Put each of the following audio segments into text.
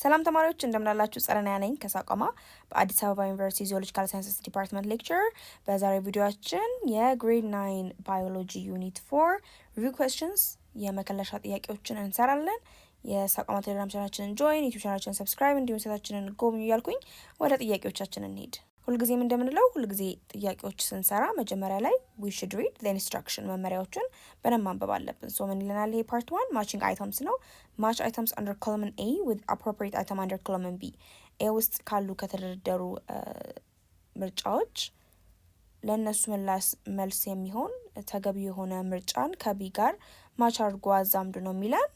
ሰላም ተማሪዎች እንደምናላችሁ ጸረና ነኝ ከሳቋማ በአዲስ አበባ ዩኒቨርሲቲ ዚዮሎጂካል ሳይንስስ ዲፓርትመንት ሌክቸር። በዛሬው ቪዲዮአችን የግሬድ 9 ባዮሎጂ ዩኒት 4 ሪቪው ኩዌስችንስ የመከለሻ ጥያቄዎችን እንሰራለን። የሳቋማ ቴሌግራም ቻናላችንን ጆይን፣ ዩቲዩብ ቻናላችንን ሰብስክራይብ እንዲሁም ሴታችንን ጎብኙ እያልኩኝ ወደ ጥያቄዎቻችን እንሂድ። ሁልጊዜም እንደምንለው ሁልጊዜ ጥያቄዎች ስንሰራ መጀመሪያ ላይ we should read the instruction መመሪያዎችን በደንብ ማንበብ አለብን። ሶ ምን ይለናል? ይሄ ፓርት 1 matching items ነው። match items under column A with appropriate item under column B. A ውስጥ ካሉ ከተደረደሩ ምርጫዎች ለነሱ መልስ የሚሆን ተገቢ የሆነ ምርጫን ከቢ ጋር ማች አድርጎ አዛምዱ ነው የሚለን።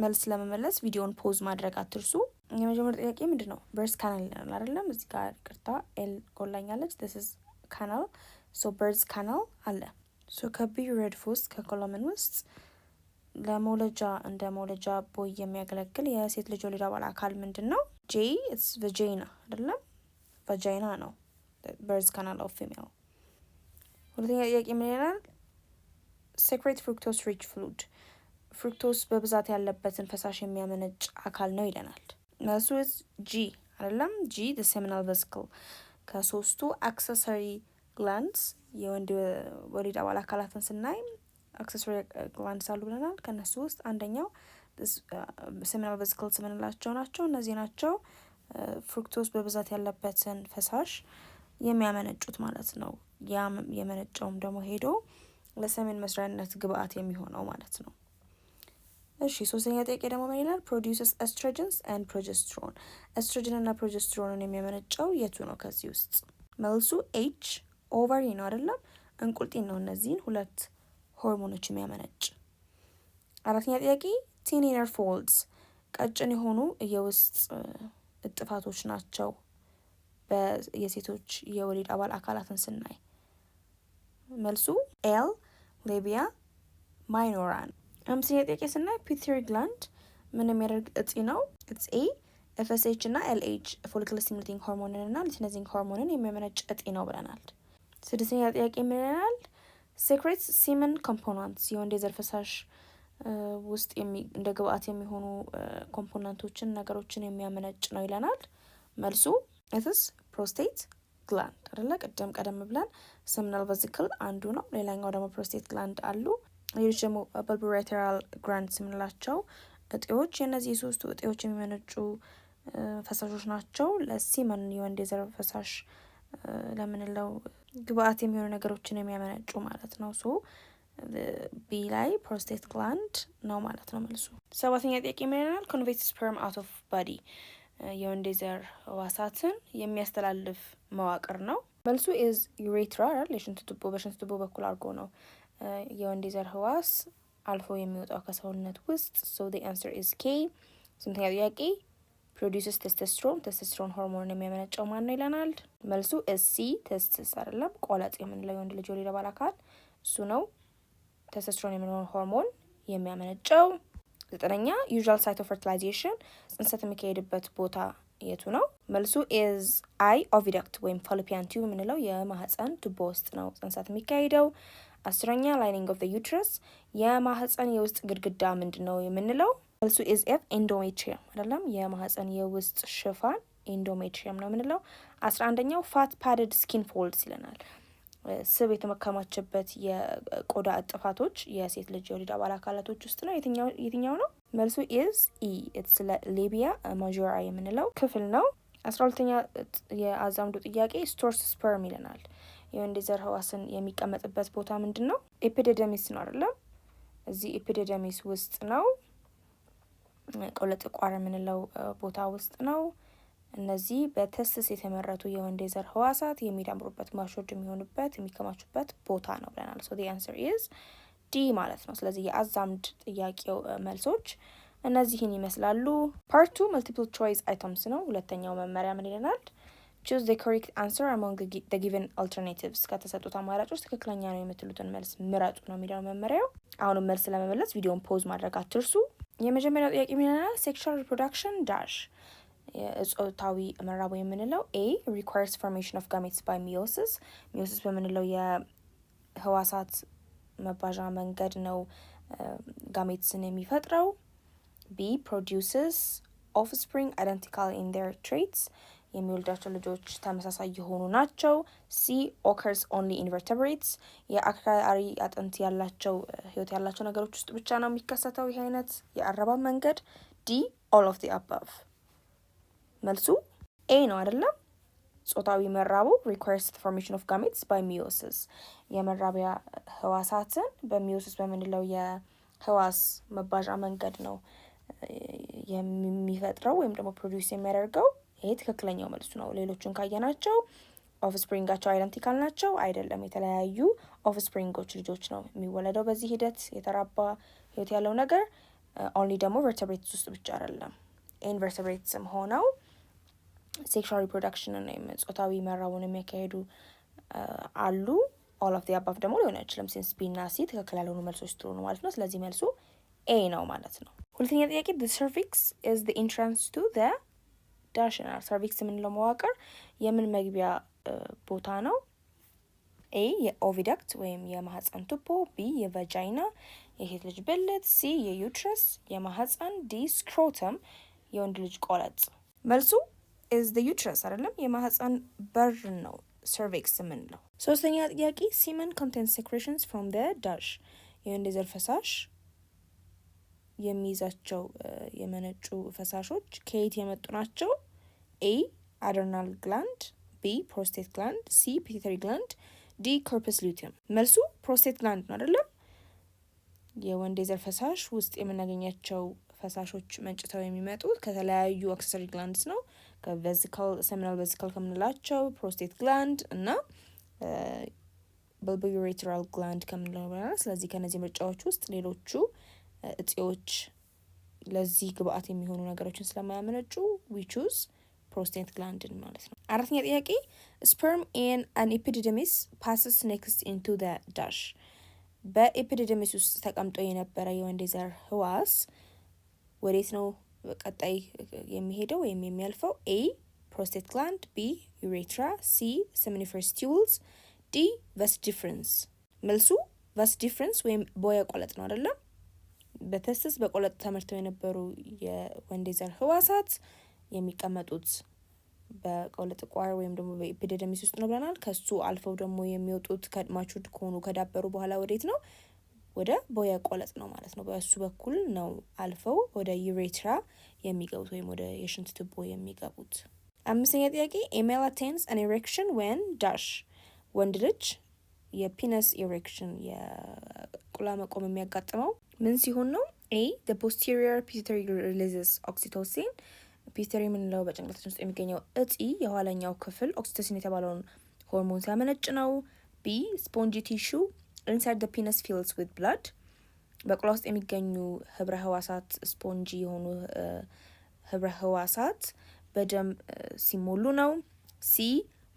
መልስ ለመመለስ ቪዲዮን ፖዝ ማድረግ አትርሱ። የመጀመሪያው ጥያቄ ምንድነው? በርዝ ካናል ይላል አይደለም? እዚህ ጋር ቅርታ ኤል ጎላኛለች። this is canal so birds canal አለ። so ከቢ ረድፍ ውስጥ ከኮለምን ውስጥ ለመውለጃ እንደ መውለጃ ቦይ የሚያገለግል የሴት ልጅ ወሊድ አባል አካል ምንድነው? ጄ it's vagina አይደለም? vagina ነው birds canal of female። ሁለተኛ ጥያቄ ምን ይላል? secrete fructose rich fluid ፍሩክቶስ በብዛት ያለበትን ፈሳሽ የሚያመነጭ አካል ነው ይለናል። መልሱ ጂ አይደለም? ጂ the seminal vesicle ከሶስቱ አክሰሰሪ ግላንድስ የወንድ ወሊድ አባል አካላትን ስናይ አክሰሰሪ ግላንድስ አሉ ብለናል። ከነሱ ውስጥ አንደኛው seminal vesicles የምንላቸው ናቸው። እነዚህ ናቸው ፍሩክቶስ በብዛት ያለበትን ፈሳሽ የሚያመነጩት ማለት ነው። ያ የመነጨውም ደግሞ ሄዶ ለሰሜን መስሪያነት ግብአት የሚሆነው ማለት ነው። እሺ ሶስተኛ ጥያቄ ደግሞ ምን ይላል? produces estrogens and progesterone ኤስትሮጅን እና ፕሮጀስትሮንን የሚያመነጨው የቱ ነው ከዚህ ውስጥ? መልሱ ኤች ኦቨሪ ነው አይደለም? እንቁልጢን ነው እነዚህን ሁለት ሆርሞኖች የሚያመነጭ። አራተኛ ጥያቄ thin inner folds ቀጭን የሆኑ የውስጥ እጥፋቶች ናቸው በየሴቶች የወሊድ አባል አካላትን ስናይ። መልሱ ኤል ሌቢያ ማይኖራ ነው። አምስተኛ ጥያቄ ስናይ ፒቱይተሪ ግላንድ ምን የሚያደርግ እጢ ነው? ኢትስ ኤ ኤፍኤስኤች እና ኤልኤች ፎሊክል ስቲሙሌቲንግ ሆርሞንን እና ሉቲናይዚንግ ሆርሞንን የሚያመነጭ እጢ ነው ብለናል። ስድስተኛ ጥያቄ ምን ይላል? ሴክሬትስ ሲመን ኮምፖነንትስ የወንድ የዘር ፈሳሽ ውስጥ እንደ ግብአት የሚሆኑ ኮምፖነንቶችን ነገሮችን የሚያመነጭ ነው ይለናል። መልሱ ኢትስ ፕሮስቴት ግላንድ አይደለ? ቀደም ብለን seminal vesicle አንዱ ነው። ሌላኛው ደግሞ ፕሮስቴት ግላንድ አሉ። ሌሎች ደግሞ bulboreteral glands የምንላቸው እጢዎች የእነዚህ ሶስቱ እጢዎች የሚመነጩ ፈሳሾች ናቸው። ለሲመን የወንድ የዘር ፈሳሽ ለምንለው ግብአት የሚሆኑ ነገሮችን የሚያመነጩ ማለት ነው። ሶ ቢ ላይ ፕሮስቴት ግላንድ ነው ማለት ነው መልሱ። ሰባተኛ ጥያቄ ምን ይላል? conveys sperm out of body የወንድ የዘር ህዋሳትን የሚያስተላልፍ መዋቅር ነው። መልሱ is urethra የሽንት ቱቦ በሽንት ቱቦ በኩል አድርጎ ነው የወንድ የዘር ህዋስ አልፎ የሚወጣው ከሰውነት ውስጥ። so the answer is K። ስምንተኛ ጥያቄ produces testosterone ሆርሞን የሚያመነጨው ማን ነው ይለናል። መልሱ is C ቴስቲስ አይደለም? ቆለጥ የምንለው የወንድ ልጅ ወሊድ አባል አካል እሱ ነው ቴስቶስትሮን የምንለውን ሆርሞን የሚያመነጨው። ዘጠነኛ usual site of fertilization ጽንሰት የሚካሄድበት ቦታ የቱ ነው? መልሱ is I oviduct ወይም fallopian tube የምንለው የማህፀን ቱቦ ውስጥ ነው ጽንሰት የሚካሄደው። አስረኛ lining of the uterus የማህፀን የውስጥ ግድግዳ ምንድነው የምንለው? መልሱ is F endometrium አይደለም? የማህፀን የውስጥ ሽፋን endometrium ነው የምንለው። 11ኛው fat padded skin folds ይለናል። ስብ የተመከማቸበት የቆዳ እጥፋቶች የሴት ልጅ የወሊድ አባል አካላቶች ውስጥ ነው። የትኛው ነው? መልሱ is E it's labia majora የምንለው ክፍል ነው። 12ኛ የአዛምዶ ጥያቄ stores sperm ይለናል። የወንድ የዘር ህዋስን የሚቀመጥበት ቦታ ምንድነው? ኤፒዲደሚስ ነው አይደለም? እዚህ ኤፒዲደሚስ ውስጥ ነው። ቆለጥ ቋር የምንለው ቦታ ውስጥ ነው። እነዚህ በተስስ የተመረቱ የወንድ የዘር ህዋሳት የሚዳምሩበት ማሾድ የሚሆኑበት የሚከማቹበት ቦታ ነው ብለናል። so the answer is D ማለት ነው። ስለዚህ የአዛምድ ጥያቄው መልሶች እነዚህን ይመስላሉ። ፓርት 2 multiple choice items ነው። ሁለተኛው መመሪያ ምን ይለናል? choose the correct answer among the given alternatives ከተሰጡት አማራጮች ትክክለኛ ነው የምትሉትን መልስ ምረጡ ነው የሚለው መመሪያው። አሁንም መልስ ለመመለስ ቪዲዮን ፖዝ ማድረግ አትርሱ። የመጀመሪያው ጥያቄ ምን ይላል? sexual reproduction dash ጾታዊ መራቡ የምንለው A requires formation of gametes by meiosis በምንለው የህዋሳት መባዣ መንገድ ነው ጋሜትስን የሚፈጥረው። B produces offspring identical in their traits የሚወልዳቸው ልጆች ተመሳሳይ የሆኑ ናቸው። ሲ occurs only in vertebrates የአክራሪ አጥንት ያላቸው ህይወት ያላቸው ነገሮች ውስጥ ብቻ ነው የሚከሰተው ይህ አይነት የአረባብ መንገድ። ዲ all of the above መልሱ ኤ ነው አይደለም። ጾታዊ መራቡ requires the formation of gametes by meiosis የመራቢያ ህዋሳትን በሚዮሲስ በምንለው የህዋስ መባዣ መንገድ ነው የሚፈጥረው ወይም ደግሞ ፕሮዲዩስ የሚያደርገው። ይሄ ትክክለኛው መልሱ ነው። ሌሎቹን ካየናቸው ኦፍስፕሪንጋቸው አይደንቲካል ናቸው አይደለም። የተለያዩ ኦፍስፕሪንጎች ልጆች ነው የሚወለደው በዚህ ሂደት የተራባ ህይወት ያለው ነገር። ኦንሊ ደግሞ ቨርተብሬትስ ውስጥ ብቻ አይደለም ኢንቨርተብሬትስም ሆነው ሴክሹዋል ሪፕሮዳክሽንን ወይም ጾታዊ መራቡን የሚያካሄዱ አሉ። ኦል ኦፍ ዲ አባቭ ደግሞ ሊሆን አይችልም ሲንስ ቢ እና ሲ ትክክል ያልሆኑ መልሶች ስለሆኑ ማለት ነው። ስለዚህ መልሱ ኤ ነው ማለት ነው። ሁለተኛ ጥያቄ the cervix is the entrance to the dash እና cervix የምንለው መዋቅር የምን መግቢያ ቦታ ነው? ኤ የኦቪደክት ወይም የማህፀን ቱቦ፣ ቢ የቫጃይና የሴት ልጅ ብልት፣ ሲ የዩትረስ የማህፀን፣ ዲ ስክሮተም የወንድ ልጅ ቆለጥ። መልሱ is the uterus አይደለም የማህፀን በር ነው cervix የምንለው። ሶስተኛ ጥያቄ semen contains secretions from the dash የወንድ ዘር ፈሳሽ የሚይዛቸው የመነጩ ፈሳሾች ከየት የመጡ ናቸው? ኤ አድረናል ግላንድ፣ ቢ ፕሮስቴት ግላንድ፣ ሲ ፒቱተሪ ግላንድ፣ ዲ ኮርፐስ ሉቲየም። መልሱ ፕሮስቴት ግላንድ ነው አይደለም። የወንድ የዘር ፈሳሽ ውስጥ የምናገኛቸው ፈሳሾች መንጭተው የሚመጡት ከተለያዩ አክሰሰሪ ግላንድስ ነው። ከቬዚካል ሰሚናል ቬዚካል ከምንላቸው ፕሮስቴት ግላንድ እና በልቦዩሬትራል ግላንድ ከምንለው በኋላ። ስለዚህ ከነዚህ ምርጫዎች ውስጥ ሌሎቹ እጢዎች ለዚህ ግብአት የሚሆኑ ነገሮችን ስለማያመነጩ we choose prostate glandን ማለት ነው። አራተኛ ጥያቄ sperm in an epididymis passes next into the dash በኤፒዲዲሚስ ውስጥ ተቀምጦ የነበረ የወንድ ዘር ህዋስ ወዴት ነው ቀጣይ የሚሄደው ወይም የሚያልፈው? ኤ prostate gland፣ ቢ urethra፣ ሲ seminiferous tubules፣ ዲ vas deferens። መልሱ vas deferens ወይም ቦያ ቆለጥ ነው አይደለም። በተስተስ በቆለጥ ተመርተው የነበሩ የወንድ ዘር ህዋሳት የሚቀመጡት በቆለጥ ቋር ወይም ደግሞ በኤፒዲዲሚስ ውስጥ ነው ብለናል። ከሱ አልፈው ደግሞ የሚወጡት ከማቹድ ከሆኑ ከዳበሩ በኋላ ወዴት ነው? ወደ ቦያ ቆለጥ ነው ማለት ነው። በሱ በኩል ነው አልፈው ወደ ዩሬትራ የሚገቡት ወይም ወደ የሽንት ቱቦ የሚገቡት። አምስተኛ ጥያቄ a male attains an erection when dash ወንድ ልጅ የፒነስ ኢሬክሽን የቁላ መቆም የሚያጋጥመው ምን ሲሆን ነው? ኤ the posterior pituitary releases oxytocin ፒቱተሪ የምንለው በጭንቅላታችን ውስጥ የሚገኘው እጢ የኋለኛው ክፍል ኦክሲቶሲን የተባለውን ሆርሞን ሲያመነጭ ነው። ቢ spongy tissue inside the penis fills with blood በቁላ ውስጥ የሚገኙ ህብረ ህዋሳት ስፖንጂ የሆኑ ህብረ ህዋሳት በደም ሲሞሉ ነው። ሲ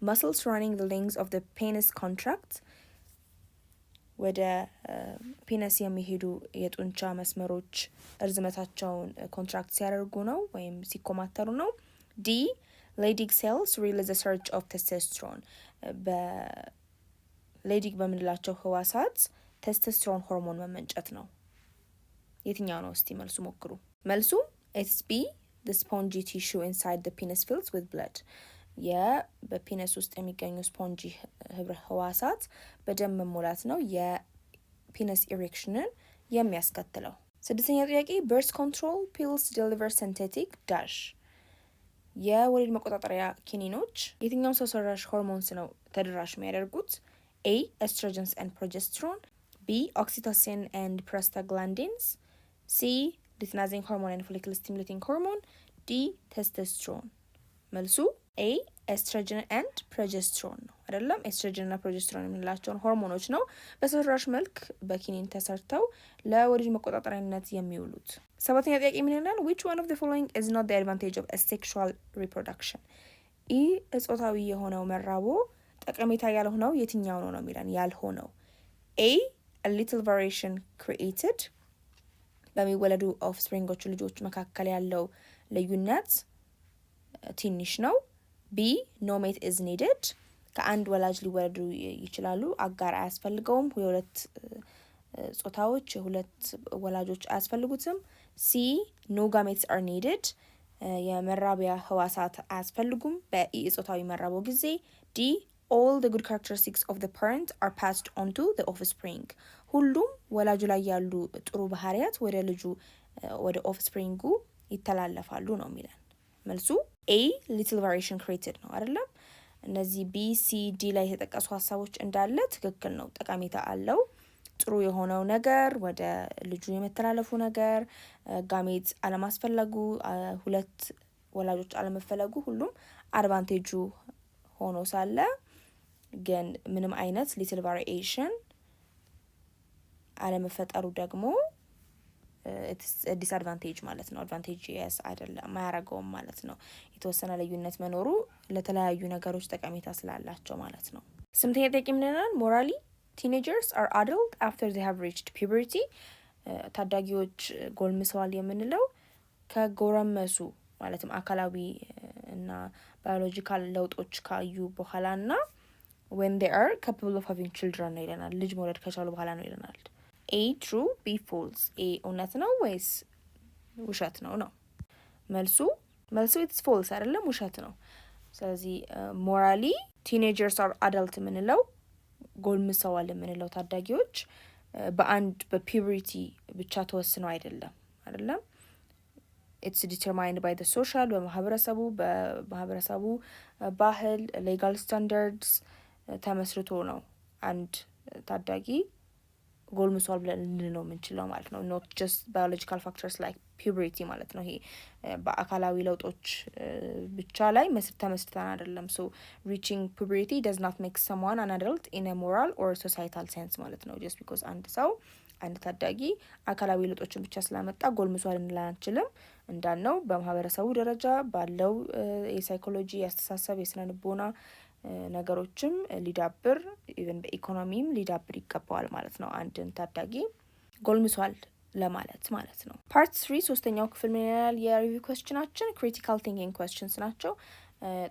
muscles surrounding the links of the penis contract ወደ ፒነስ የሚሄዱ የጡንቻ መስመሮች እርዝመታቸውን ኮንትራክት ሲያደርጉ ነው ወይም ሲኮማተሩ ነው። ዲ ሌዲግ ሴልስ release a surge of testosterone በሌዲግ በምንላቸው ህዋሳት ቴስቶስትሮን ሆርሞን መመንጨት ነው። የትኛው ነው? እስቲ መልሱ ሞክሩ። መልሱ it's B the spongy tissue inside the penis fills with blood በፒነስ ውስጥ የሚገኙ ስፖንጂ ህብረ ህዋሳት በደም መሞላት ነው የፒነስ ኢሬክሽንን የሚያስከትለው። ስድስተኛ ጥያቄ birth control pills deliver synthetic dash የወሊድ መቆጣጠሪያ ኪኒኖች የትኛው ሰው ሰራሽ ሆርሞንስ ነው ተደራሽ የሚያደርጉት? A estrogens and progesterone፣ B oxytocin and prostaglandins፣ C luteinizing hormone and follicle stimulating hormone፣ D testosterone። መልሱ ኤ ኤስትሮጅን ኤንድ ፕሮጀስትሮን ነው አይደለም። ኤስትሮጅን እና ፕሮጀስትሮን የምንላቸውን ሆርሞኖች ነው በሰራሽ መልክ በኪኒን ተሰርተው ለወሊድ መቆጣጠሪያነት የሚውሉት። ሰባተኛ ጥያቄ ምን ይላል? which one of the following is not the advantage of asexual reproduction ኢ እጾታዊ የሆነው መራቦ ጠቀሜታ ያልሆነው የትኛው ነው የሚለን ያልሆነው? ኤ a little variation created በሚወለዱ ኦፍስፕሪንጎቹ ልጆች መካከል ያለው ልዩነት ትንሽ ነው። ቢ no mate is needed ከአንድ ወላጅ ሊወለዱ ይችላሉ አጋር አያስፈልገውም። የሁለት ጾታዎች የሁለት ወላጆች አያስፈልጉትም። ሲ no gametes are needed የመራቢያ ህዋሳት አያስፈልጉም በኢጾታዊ መራቦ ጊዜ። ዲ all the good characteristics of the parent are passed on to the offspring ሁሉም ወላጁ ላይ ያሉ ጥሩ ባህሪያት ወደ ልጁ ወደ ኦፍስፕሪንጉ ይተላለፋሉ ነው የሚለን። መልሱ ኤ little variation created ነው አይደለም። እነዚህ ቢ ሲ ዲ ላይ የተጠቀሱ ሀሳቦች እንዳለ ትክክል ነው፣ ጠቀሜታ አለው። ጥሩ የሆነው ነገር ወደ ልጁ የመተላለፉ ነገር፣ ጋሜት አለማስፈለጉ፣ ሁለት ወላጆች አለመፈለጉ ሁሉም አድቫንቴጁ ሆኖ ሳለ ግን ምንም አይነት ሊትል ቫሪኤሽን አለመፈጠሩ ደግሞ ዲስአድቫንቴጅ ማለት ነው። አድቫንቴጅ የስ አይደለም አያረገውም ማለት ነው። የተወሰነ ልዩነት መኖሩ ለተለያዩ ነገሮች ጠቀሜታ ስላላቸው ማለት ነው። ስምንተኛ ጥያቄ ምን ይላል? ሞራሊ teenagers are adult after they have reached puberty ታዳጊዎች ጎልምሰዋል የምንለው ከጎረመሱ ማለትም አካላዊ እና ባዮሎጂካል ለውጦች ካዩ በኋላ እና when they are capable of having children ነው ይለናል። ልጅ መውለድ ከቻሉ በኋላ ነው ይለናል። A true B false A እውነት ነው ወይስ ውሸት ነው ነው መልሱ it's false አይደለም ውሸት ነው። ስለዚህ morally teenagers are adult የምንለው ጎልምሰዋል የምንለው ታዳጊዎች በአንድ በፒውበሪቲ ብቻ ተወስነው አይደለም it's determined by the social በማህበረሰቡ ባህል legal standards ተመስርቶ ነው አንድ ታዳጊ ጎልምሷል ብለን ልንለው የምንችለው ማለት ነው። not just biological factors like puberty ማለት ነው። ይሄ በአካላዊ ለውጦች ብቻ ላይ ተመስርተን አይደለም። so reaching puberty does not make someone an adult in a moral or societal sense ማለት ነው። just because አንድ ታዳጊ አካላዊ ለውጦችን ብቻ ስላመጣ ጎልምሷል ልንል አንችልም። እንዳልነው በማህበረሰቡ ደረጃ ባለው የሳይኮሎጂ የአስተሳሰብ የስነ ልቦና ነገሮችም ሊዳብር ኢቨን በኢኮኖሚም ሊዳብር ይገባዋል ማለት ነው። አንድን ታዳጊ ጎልምሷል ለማለት ማለት ነው። ፓርት 3 ሶስተኛው ክፍል ምን ይላል? የሪቪው ኩዌስችናችን ክሪቲካል ቲንኪንግ ኩዌስችንስ ናቸው።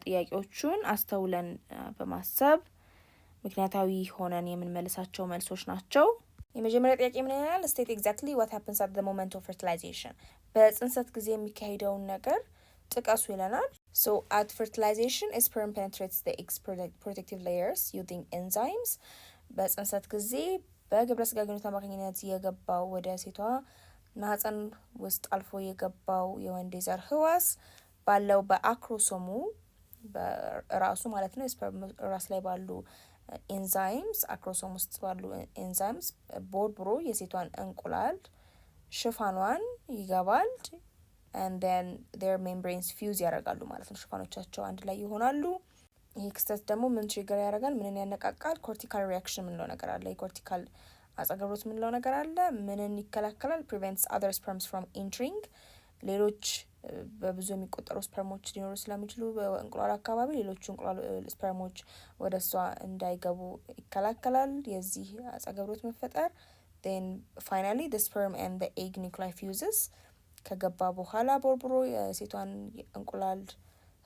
ጥያቄዎቹን አስተውለን በማሰብ ምክንያታዊ ሆነን የምንመልሳቸው መልሶች ናቸው። የመጀመሪያ ጥያቄ ምን ይላል? state exactly what happens at the moment of fertilization በጽንሰት ጊዜ የሚካሄደውን ነገር ጥቀሱ ይለናል። so at fertilization sperm penetrates the egg's protective layers using enzymes በጽንሰት ጊዜ በግብረ ስጋ ግንኙነት አማካኝነት የገባው ወደ ሴቷ ማህፀን ውስጥ አልፎ የገባው የወንድ ዘር ህዋስ ባለው በአክሮሶሙ በራሱ ማለት ነው ስፐርም ራስ ላይ ባሉ ኤንዛይምስ አክሮሶም ውስጥ ባሉ ኤንዛይምስ ቦርብሮ የሴቷን እንቁላል ሽፋኗን ይገባል and then their membranes fuse ያደርጋሉ ማለት ነው። ሽፋኖቻቸው አንድ ላይ ይሆናሉ። ይሄ ክስተት ደግሞ ምን ትሪገር ያደርጋል? ምንን ያነቃቃል? ኮርቲካል ሪያክሽን ምንለው ነገር አለ። የኮርቲካል አጸገብሮት ምንለው ነገር አለ። ምንን ይከላከላል? prevents other sperms from entering ሌሎች በብዙ የሚቆጠሩ ስፐርሞች ሊኖሩ ስለሚችሉ በእንቁላል አካባቢ ሌሎቹ እንቁላል ስፐርሞች ወደ እሷ እንዳይገቡ ይከላከላል የዚህ አጸገብሮት መፈጠር። then finally the sperm and the egg nuclei fuses ከገባ በኋላ ቦርብሮ የሴቷን እንቁላል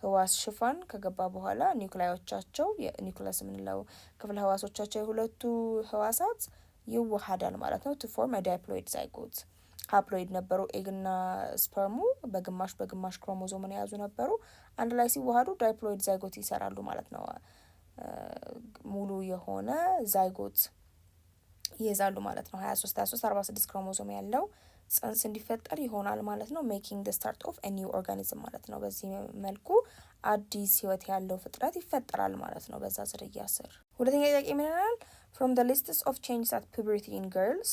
ህዋስ ሽፋን ከገባ በኋላ ኒውክላዮቻቸው የኒውክለስ የምንለው ክፍል ህዋሶቻቸው የሁለቱ ህዋሳት ይዋሃዳል ማለት ነው to form a diploid zygote ሀፕሎይድ ነበሩ ኤግና ስፐርሙ በግማሽ ክሮሞዞምን የያዙ ነበሩ። አንድ ላይ ሲዋሃዱ ዳይፕሎይድ ዛይጎት ይሰራሉ ማለት ነው። ሙሉ የሆነ ዛይጎት ይይዛሉ ማለት ነው። 23 46 ክሮሞዞም ያለው ጽንስ እንዲፈጠር ይሆናል ማለት ነው። making the start of a new organism ማለት ነው። በዚህ መልኩ አዲስ ህይወት ያለው ፍጥረት ይፈጠራል ማለት ነው በዛ ዝርያ ስር። ሁለተኛ ጥያቄ ምን ይላል? from the lists of changes at puberty in girls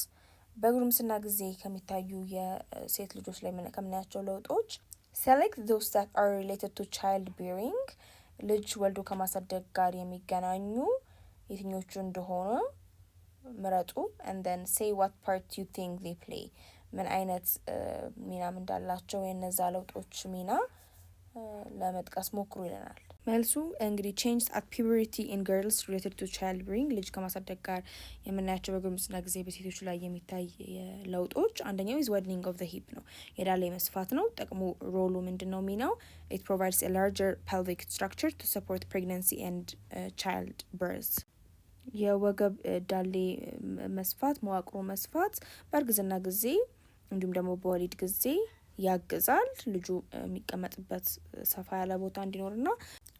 በጉርምስና ጊዜ ከሚታዩ የሴት ልጆች ላይ ከምናያቸው ለውጦች select those that are related to child bearing ልጅ ወልዶ ከማሳደግ ጋር የሚገናኙ የትኞቹ እንደሆነ ምረጡ and then say what part you think they play ምን አይነት ሚናም እንዳላቸው የነዛ ለውጦች ሚና ለመጥቀስ ሞክሩ ይለናል። መልሱ እንግዲህ changes at puberty in girls related to child bearing ልጅ ከማሳደግ ጋር የምናያቸው በጉርምስና ጊዜ በሴቶች ላይ የሚታይ ለውጦች አንደኛው is widening of the hip ነው። የዳሌ መስፋት ነው። ጥቅሙ ሮሉ ምንድነው? ሚናው it provides a larger pelvic structure to support pregnancy and child birth የወገብ ዳሌ መስፋት መዋቅሩ መስፋት በእርግዝና ጊዜ እንዲሁም ደግሞ በወሊድ ጊዜ ያግዛል። ልጁ የሚቀመጥበት ሰፋ ያለ ቦታ እንዲኖርና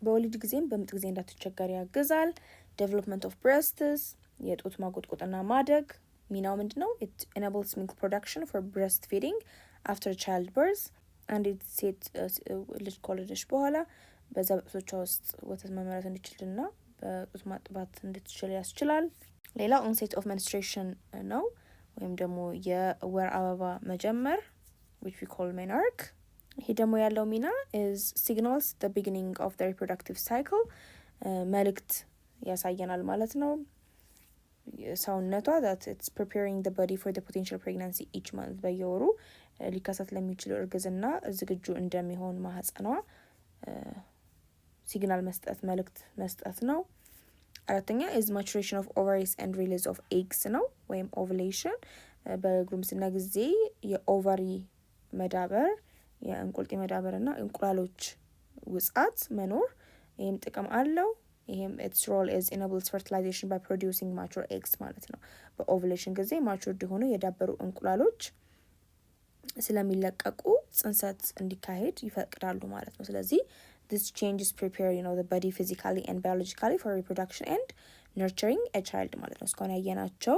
በወሊድ ጊዜም በምጥ ጊዜ እንዳትቸገር ያግዛል። ዴቨሎፕመንት ኦፍ ብሬስትስ የጡት ማጎጥቆጥና ማደግ ሚናው ምንድነው? ኢት ኤናብልስ ሚልክ ፕሮዳክሽን ፎር ብሬስት ፊዲንግ አፍተር ቻይልድ በርዝ አንዲት ሴት ልጅ ከወለደች በኋላ በዛ በጡቶቿ ውስጥ ወተት መመረት እንዲችልና በጡት ማጥባት እንድትችል ያስችላል። ሌላው ኦንሴት ኦፍ መንስትሬሽን ነው ወይም ደግሞ የወር አበባ መጀመር which we call menarche። ይሄ ደግሞ ያለው ሚና is signals the beginning of the reproductive cycle መልእክት ያሳየናል ማለት ነው። ሰውነቷ that it's preparing the body for the potential pregnancy each month በየወሩ ሊከሰት ለሚችለው እርግዝና ዝግጁ እንደሚሆን ማህፀኗ ሲግናል መስጠት መልእክት መስጠት ነው። አራተኛ is maturation of ovaries and release of eggs ነው ወይም ovulation በጉርምስና ጊዜ የኦቫሪ መዳበር የእንቁልጤ መዳበርና እንቁላሎች ውጻት መኖር ይህም ጥቅም አለው። ይህም its role is enables fertilization by producing mature eggs ማለት ነው። በኦቭሌሽን ጊዜ ማቹርድ የሆኑ የዳበሩ እንቁላሎች ስለሚለቀቁ ጽንሰት እንዲካሄድ ይፈቅዳሉ ማለት ነው። ስለዚህ this changes prepare the body physically and biologically for reproduction and nurturing a child ማለት ነው። እስካሁን ያየናቸው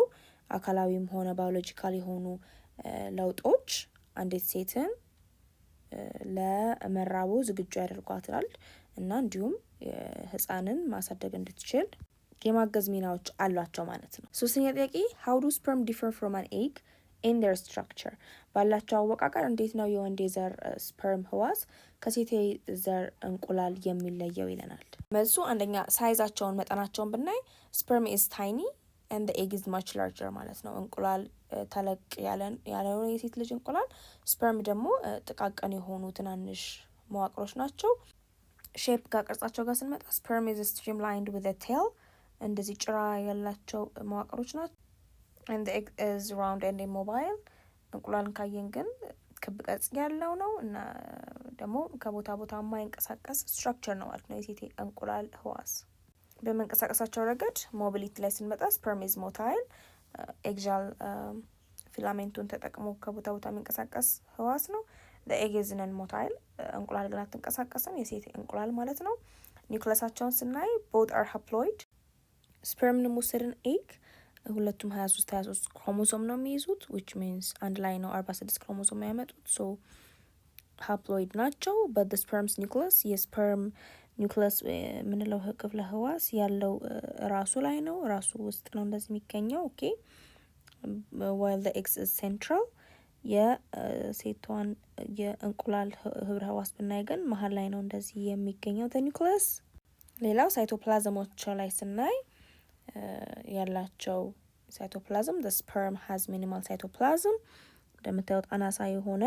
አካላዊም ሆነ ባዮሎጂካሊ የሆኑ ለውጦች አንዲት ሴትን ለመራቡ ዝግጁ ያደርጓታል እና እንዲሁም ህፃንን ማሳደግ እንድትችል የማገዝ ሚናዎች አሏቸው ማለት ነው። ሶስተኛ ጥያቄ how do sperm differ from an egg in their structure ባላቸው አወቃቀር እንዴት ነው የወንድ ዘር ስፐርም ህዋስ ከሴት ዘር እንቁላል የሚለየው ይለናል። መልሱ አንደኛ ሳይዛቸውን መጠናቸውን ብናይ sperm is tiny and the egg is much larger ማለት ነው። እንቁላል ተለቅ ያለው የሴት ልጅ እንቁላል ስፐርም ደግሞ ጥቃቅን የሆኑ ትናንሽ መዋቅሮች ናቸው። ሼፕ ጋር ቅርጻቸው ጋር ስንመጣ sperm is streamlined with a tail እንደዚህ ጭራ ያላቸው መዋቅሮች ናቸው። and the egg is round and immobile እንቁላልን ካየን ግን ክብ ቅርጽ ያለው ነው እና ደግሞ ከቦታ ቦታ የማይንቀሳቀስ ስትራክቸር ነው ማለት ነው የሴት እንቁላል ህዋስ። በመንቀሳቀሳቸው ረገድ ሞቢሊቲ ላይ ስንመጣ sperm is motile ኤግዣል ፊላሜንቱን ተጠቅሞ ከቦታ ቦታ የሚንቀሳቀስ ህዋስ ነው። the egg is non-motile እንቁላል ግን አትንቀሳቀስም የሴት እንቁላል ማለት ነው። ኒውክለሳቸውን ስናይ both are haploid ስፐርምን ወሰድን ኤግ ሁለቱም 23 ክሮሞሶም ነው የሚይዙት which means አንድ ላይ ነው 46 ክሮሞሶም ያመጡት so haploid ናቸው። but the sperm's nucleus የስፐርም ኒውክለስ ምንለው ክፍለ ህዋስ ያለው ራሱ ላይ ነው ራሱ ውስጥ ነው እንደዚህ የሚገኘው ኦኬ while the egg is central የሴቷን የእንቁላል ህብረ ህዋስ ብናይ ግን መሀል ላይ ነው እንደዚህ የሚገኘው the nucleus። ሌላው ሳይቶፕላዝሞች ላይ ስናይ ያላቸው ሳይቶፕላዝም the sperm has minimal cytoplasm እንደምታዩት አናሳ የሆነ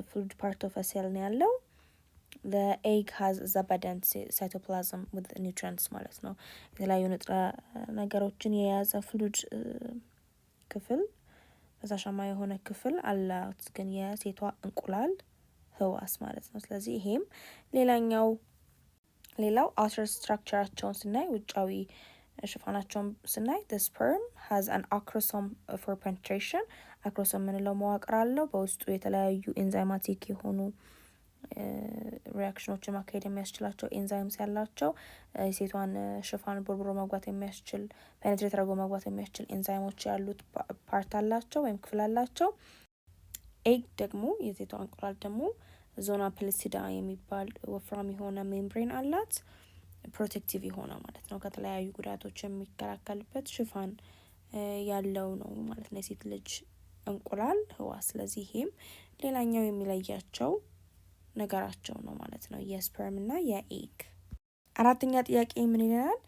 fluid part of a cell ነው ያለው። the egg has abundant cytoplasm with nutrients ማለት ነው። የተለያዩ ንጥረ ነገሮችን የያዘ ፍሉድ ክፍል ፈሳሻማ የሆነ ክፍል አላት ግን የሴቷ እንቁላል ህዋስ ማለት ነው። ስለዚህ ይሄም ሌላው outer structureቸውን ስናይ ውጫዊ ሽፋናቸውን ስናይ the sperm has an acrosome for penetration acrosome ምንለው መዋቅር አለው በውስጡ የተለያዩ ኤንዛይማቲክ የሆኑ ሪአክሽኖችን ማካሄድ የሚያስችላቸው ኤንዛይምስ ያላቸው የሴቷን ሽፋን ቦርብሮ መግባት የሚያስችል ፔኔትሬት አድርጎ መግባት የሚያስችል ኤንዛይሞች ያሉት ፓርት አላቸው ወይም ክፍል አላቸው። ኤግ ደግሞ የሴቷ እንቁላል ደግሞ ዞና ፔሊሲዳ የሚባል ወፍራም የሆነ ሜምብሬን አላት ፕሮቴክቲቭ የሆነ ማለት ነው ከተለያዩ ጉዳቶች የሚከላከልበት ሽፋን ያለው ነው ማለት ነው የሴት ልጅ እንቁላል ህዋስ። ስለዚህ ይሄም ሌላኛው የሚለያቸው ነገራቸው ነው ማለት ነው የስፐርም እና የኤግ። አራተኛ ጥያቄ ምን ይላል?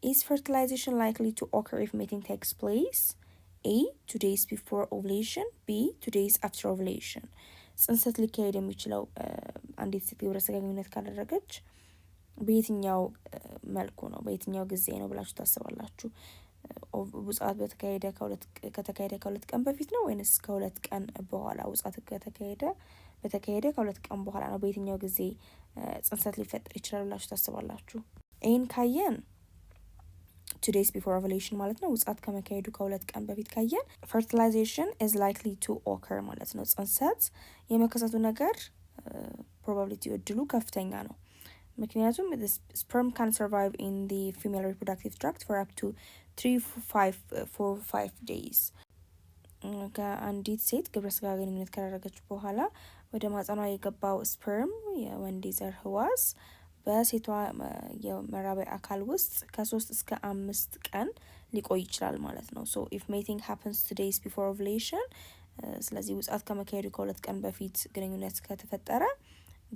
is fertilization likely to occur if mating takes place A 2 days before ovulation B 2 days after ovulation ጽንሰት ሊካሄድ የሚችለው አንዲት ሴት ግብረ ስጋ ግንኙነት ካደረገች በየትኛው መልኩ ነው በየትኛው ጊዜ ነው ብላችሁ ታስባላችሁ? ውጻት ከተካሄደ ከሁለት ቀን በፊት ነው ወይንስ ከሁለት ቀን በኋላ? ውጻት በተካሄደ ከሁለት ቀን በኋላ ነው። በየትኛው ጊዜ ጽንሰት ሊፈጠር ይችላል ብላችሁ ታስባላችሁ? ይህን ካየን 2 days before ovulation ማለት ነው። ውጻት ከመካሄዱ ከሁለት ቀን በፊት ካየን fertilization is likely to occur ማለት ነው። ጽንሰት የመከሰቱ ነገር probability እድሉ ከፍተኛ ነው። ምክንያቱም the sperm can survive in the female reproductive tract for up to 3-5 days ከአንዲት ሴት ግብረ ስጋ ግንኙነት ካደረገች በኋላ ወደ ማጸኗ የገባው ስፐርም የወንድ ዘር ህዋስ በሴቷ የመራቢያ አካል ውስጥ ከ3 እስከ 5 ቀን ሊቆይ ይችላል ማለት ነው። so if mating happens 2 days before ovulation ስለዚህ ውጻት ከመካሄዱ ከሁለት ቀን በፊት ግንኙነት ከተፈጠረ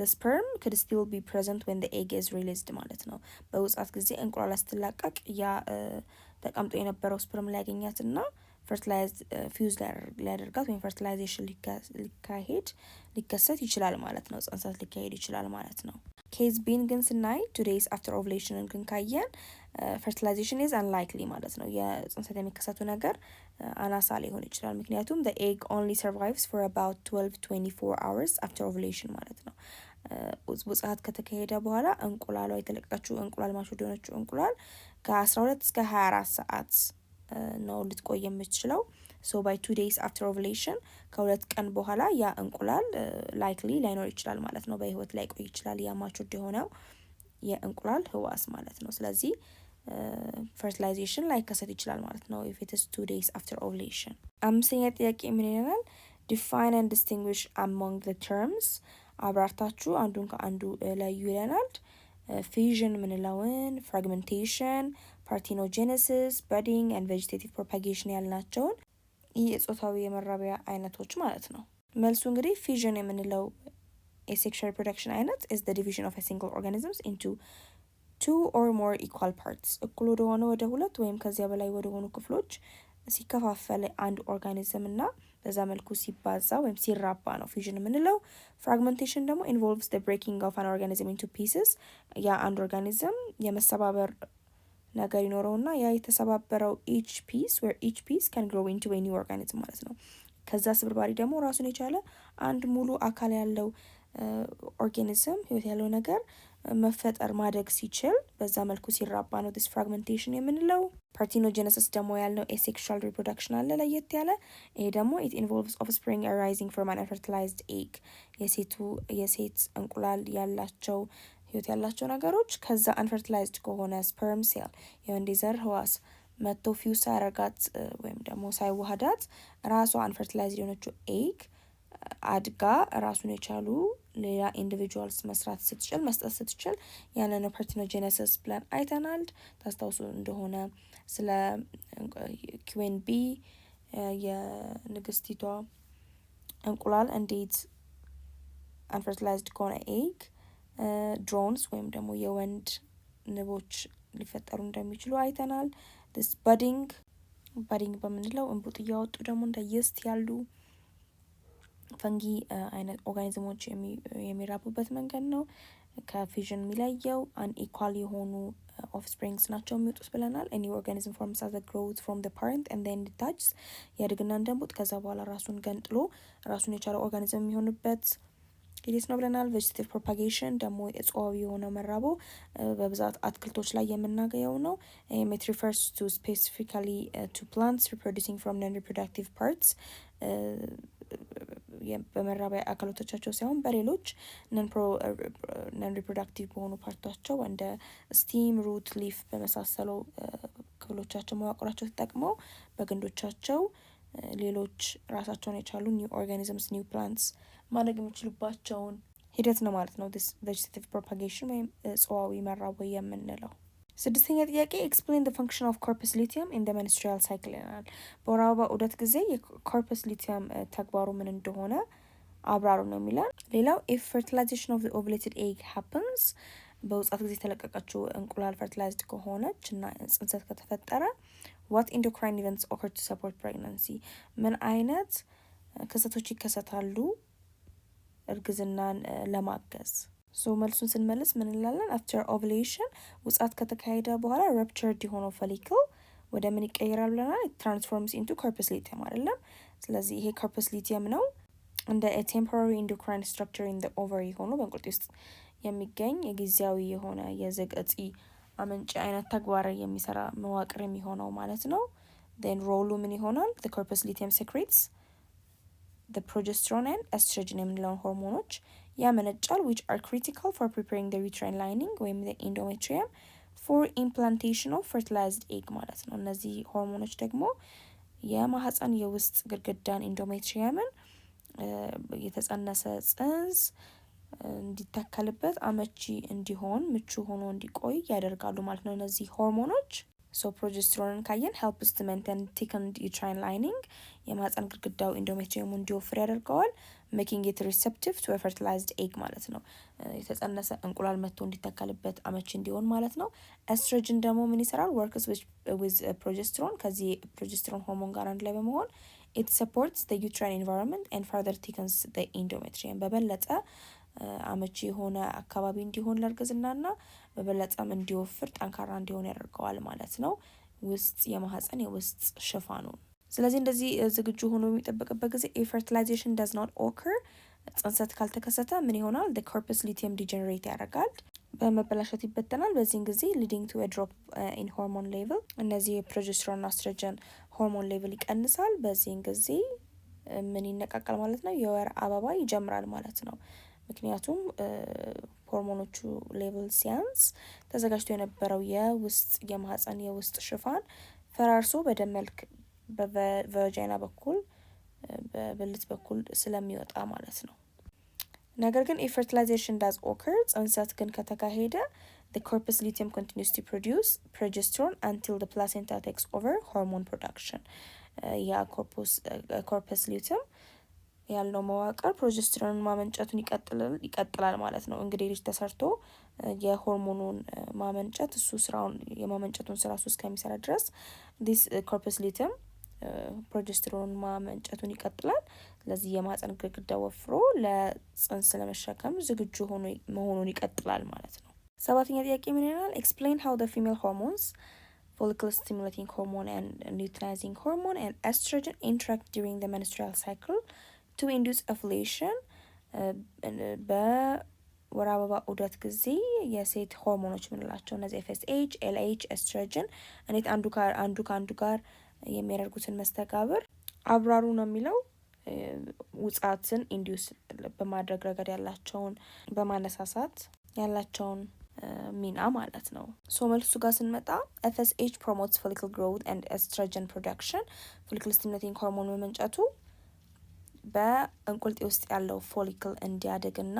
the sperm could still be present when the egg is released ማለት ነው። በውጻት ጊዜ እንቁላል ስትላቀቅ ያ ተቀምጦ የነበረው ስፐርም ሊያገኛትና fertilized fuse ሊያደርጋት ወይም fertilization ሊከሰት ይችላል ማለት ነው። ጽንሰት ሊካሄድ ይችላል ማለት ነው። ኬዝ ቢን ግን ስናይ 2 days after ovulation ግን ካየን fertilization is unlikely ማለት ነው። የጽንሰት የሚከሰቱ ነገር አናሳ ሊሆን ይችላል። ምክንያቱም the egg only survives for about 12-24 hours after ovulation ማለት ነው። ውጻት ከተካሄደ በኋላ እንቁላሏ የተለቀቀችው እንቁላል ማቹድ የሆነችው እንቁላል ከ12 እስከ 24 ሰዓት ነው ልትቆይ የምትችለው። so by 2 days after ovulation ከሁለት ቀን በኋላ ያ እንቁላል likely ላይኖር ይችላል ማለት ነው። በህይወት ላይ ቆይ ይችላል ያ ማቹድ የሆነው የእንቁላል ህዋስ ማለት ነው። ስለዚህ fertilization ላይከሰት ይችላል ማለት ነው if it is 2 days after ovulation። አምስተኛ ጥያቄ ምን ይላል? define and distinguish among the terms አብራርታችሁ አንዱን ከአንዱ ለዩ ይለናል። fission ምንለውን fragmentation parthenogenesis budding and vegetative propagation ያልናቸውን ይህ የጾታዊ የመራቢያ አይነቶች ማለት ነው። መልሱ እንግዲህ fission የምንለው asexual reproduction አይነት is the division of a single organisms into 2 or more equal parts እኩል ወደ ሁለት ወይም ከዚያ በላይ ወደ ሆኑ ክፍሎች ሲከፋፈል አንድ ኦርጋኒዝም እና በዛ መልኩ ሲባዛ ወይም ሲራባ ነው fission የምንለው። fragmentation ደግሞ involves the breaking of an organism into pieces ያ አንድ ኦርጋኒዝም የመሰባበር ነገር ይኖረውና ያ የተሰባበረው each piece can grow into a new organism ማለት ነው። ከዛ ስብርባሪ ደግሞ ራሱን የቻለ አንድ ሙሉ አካል ያለው ኦርጋኒዝም ህይወት ያለው ነገር መፈጠር ማደግ ሲችል በዛ መልኩ ሲራባ ነው this fragmentation የምንለው። parthenogenesis ደግሞ ያልነው asexual reproduction አለ ለየት ያለ። ይሄ ደግሞ it involves offspring arising from an unfertilized egg የሴት እንቁላል ያላቸው ህይወት ያላቸው ነገሮች ከዛ unfertilized ከሆነ sperm cell የወንድ ዘር ህዋስ መጥቶ ፊውስ ሳያረጋት ወይም ደግሞ ሳይዋሃዳት ራሷ unfertilized የሆነችው egg አድጋ ራሱን የቻሉ ሌላ ኢንዲቪጁዋልስ መስጠት ስትችል ያንን parthenogenesis ብለን አይተናል። ታስታውሱ እንደሆነ ስለ queen bee የንግስቲቷ እንቁላል እንዴት unfertilized ከሆነ egg drones ወይም ደግሞ የወንድ ንቦች ሊፈጠሩ እንደሚችሉ አይተናል። this budding በምንለው እንቡጥ እያወጡ ደግሞ እንደ yeast ያሉ ፈንጊ አይነት ኦርጋኒዝሞች የሚራቡበት መንገድ ነው። ከፊዥን የሚለየው unequal የሆኑ offsprings ናቸው የሚወጡት ብለናል። any organism forms as a growth from the parent and then detaches ያድግና እንደንቡጥ ከዛ በኋላ ራሱን ገንጥሎ ራሱን የቻለ ኦርጋኒዝም የሚሆንበት ሂደት ነው ብለናል። vegetative propagation ደግሞ እጽዋዊ የሆነ መራቦ በብዛት አትክልቶች ላይ የምናገኘው ነው። it refers to specifically to plants reproducing from non-reproductive parts በመራቢያ አካሎቻቸው ሳይሆን በሌሎች ነን ሪፕሮዳክቲቭ በሆኑ ፓርታቸው እንደ ስቲም ሩት ሊፍ በመሳሰለው ክፍሎቻቸው መዋቅራቸው ተጠቅመው በግንዶቻቸው ሌሎች ራሳቸውን የቻሉ ኒው ኦርጋኒዝምስ ኒው ፕላንትስ ማድረግ የሚችሉባቸውን ሂደት ነው ማለት ነው this vegetative propagation ወይም እጽዋዊ መራቦ የምንለው። ስድስተኛ ጥያቄ explain the function of corpus luteum in the menstrual cycle ይላል። በወር አበባ ዑደት ጊዜ የcorpus luteum ተግባሩ ምን እንደሆነ አብራሩ ነው የሚለው። ሌላው if fertilization of the ovulated egg happens በውጻት ጊዜ የተለቀቀችው እንቁላል fertilized ከሆነች እና ጽንሰት ከተፈጠረ what endocrine events occur to support pregnancy ምን አይነት ክስተቶች ይከሰታሉ እርግዝናን ለማገዝ። መልሱን ስንመልስ ምን እንላለን? after ovulation ውጻት ከተካሄደ በኋላ ruptured የሆነው follicle ወደ ምን ይቀየራል ብለናል? it transforms into corpus luteum አይደለም። ስለዚህ ይሄ corpus luteum ነው እንደ a temporary endocrine structure in the ovary ሆኖ በእንቁርት ውስጥ የሚገኝ የጊዜያዊ የሆነ የዝግ እጢ አመንጭ አይነት ተግባር የሚሰራ መዋቅር የሚሆነው ማለት ነው። then ሮሉ ምን ይሆናል? the corpus luteum secretes the progesterone and estrogen የምንለውን ሆርሞኖች ያመነጫል which are critical for preparing the uterine lining ወይም the endometrium for implantation of fertilized egg ማለት ነው። እነዚህ ሆርሞኖች ደግሞ የማህፀን የውስጥ ግድግዳን ኢንዶሜትሪየምን የተጸነሰ ጽንስ እንዲተከልበት አመቺ እንዲሆን ምቹ ሆኖ እንዲቆይ ያደርጋሉ ማለት ነው እነዚህ ሆርሞኖች። ሶ ፕሮጀስትሮንን ካየን helps to maintain thickened uterine lining የማህፀን ግድግዳው ኢንዶሜትሪየሙ እንዲወፍር ያደርገዋል making it receptive to a fertilized egg ማለት ነው። የተጸነሰ እንቁላል መጥቶ እንዲተከልበት አመቺ እንዲሆን ማለት ነው። ኤስትሮጅን ደግሞ ምን ይሰራል? works with progesterone ከዚህ ፕሮጀስትሮን ሆርሞን ጋር አንድ ላይ በመሆን it supports the uterine environment and further thickens the endometrium በበለጠ አመቺ የሆነ አካባቢ እንዲሆን ለእርግዝናና በበለጠም እንዲወፍር ጠንካራ እንዲሆን ያደርገዋል ማለት ነው ውስጥ የማህፀን የውስጥ ሽፋኑን። ስለዚህ እንደዚህ ዝግጁ ሆኖ የሚጠበቅበት ጊዜ fertilization does not occur ጽንሰት ካልተከሰተ ምን ይሆናል? the corpus luteum degenerate ያደርጋል በመበላሸት ይበተናል። በዚህን ጊዜ leading to a drop in hormone level እነዚህ የፕሮጀስትሮን ኤስትሮጅን ሆርሞን ሌቭል ይቀንሳል። በዚህን ጊዜ ምን ይነቃቃል ማለት ነው? የወር አበባ ይጀምራል ማለት ነው። ምክንያቱም ሆርሞኖቹ ሌቭል ሲያንስ ተዘጋጅቶ የነበረው የውስጥ የማህፀን የውስጥ ሽፋን ፈራርሶ በደም መልክ በቫጂና በኩል በብልት በኩል ስለሚወጣ ማለት ነው። ነገር ግን if fertilization does occur ጽንሰት ግን ከተካሄደ the corpus luteum continues to produce progesterone until the placenta takes over hormone production ያ corpus luteum ያለው መዋቅር ፕሮጀስትሮን ማመንጨቱን ይቀጥላል ማለት ነው። እንግዲህ ልጅ ተሰርቶ የሆርሞኑን ማመንጨት እሱ ስራውን የማመንጨቱን ስራ እሱ እስከሚሰራ ድረስ this corpus luteum ፕሮጀስትሮን ማመንጨቱን ይቀጥላል። ስለዚህ የማህፀን ግድግዳ ወፍሮ ለጽንስ ለመሸከም ዝግጁ መሆኑን ይቀጥላል ማለት ነው። ሰባተኛ ጥያቄ ምን ይላል? explain how the female hormones follicle stimulating hormone and luteinizing hormone and estrogen interact during the menstrual cycle to induce ovulation በወር አበባ ዑደት ጊዜ የሴት ሆርሞኖች ምንላቸው እነዚህ FSH LH ኤስትሮጅን እንዴት አንዱ ከአንዱ ጋር የሚያደርጉትን መስተጋብር አብራሩ ነው የሚለው ውጻትን ኢንዲዩስ በማድረግ ረገድ ያላቸውን በማነሳሳት ያላቸውን ሚና ማለት ነው። ሶ መልሱ ጋር ስንመጣ FSH promotes follicle growth and estrogen production follicle stimulating hormone መመንጨቱ በእንቁልጤ ውስጥ ያለው ፎሊክል እንዲያድግና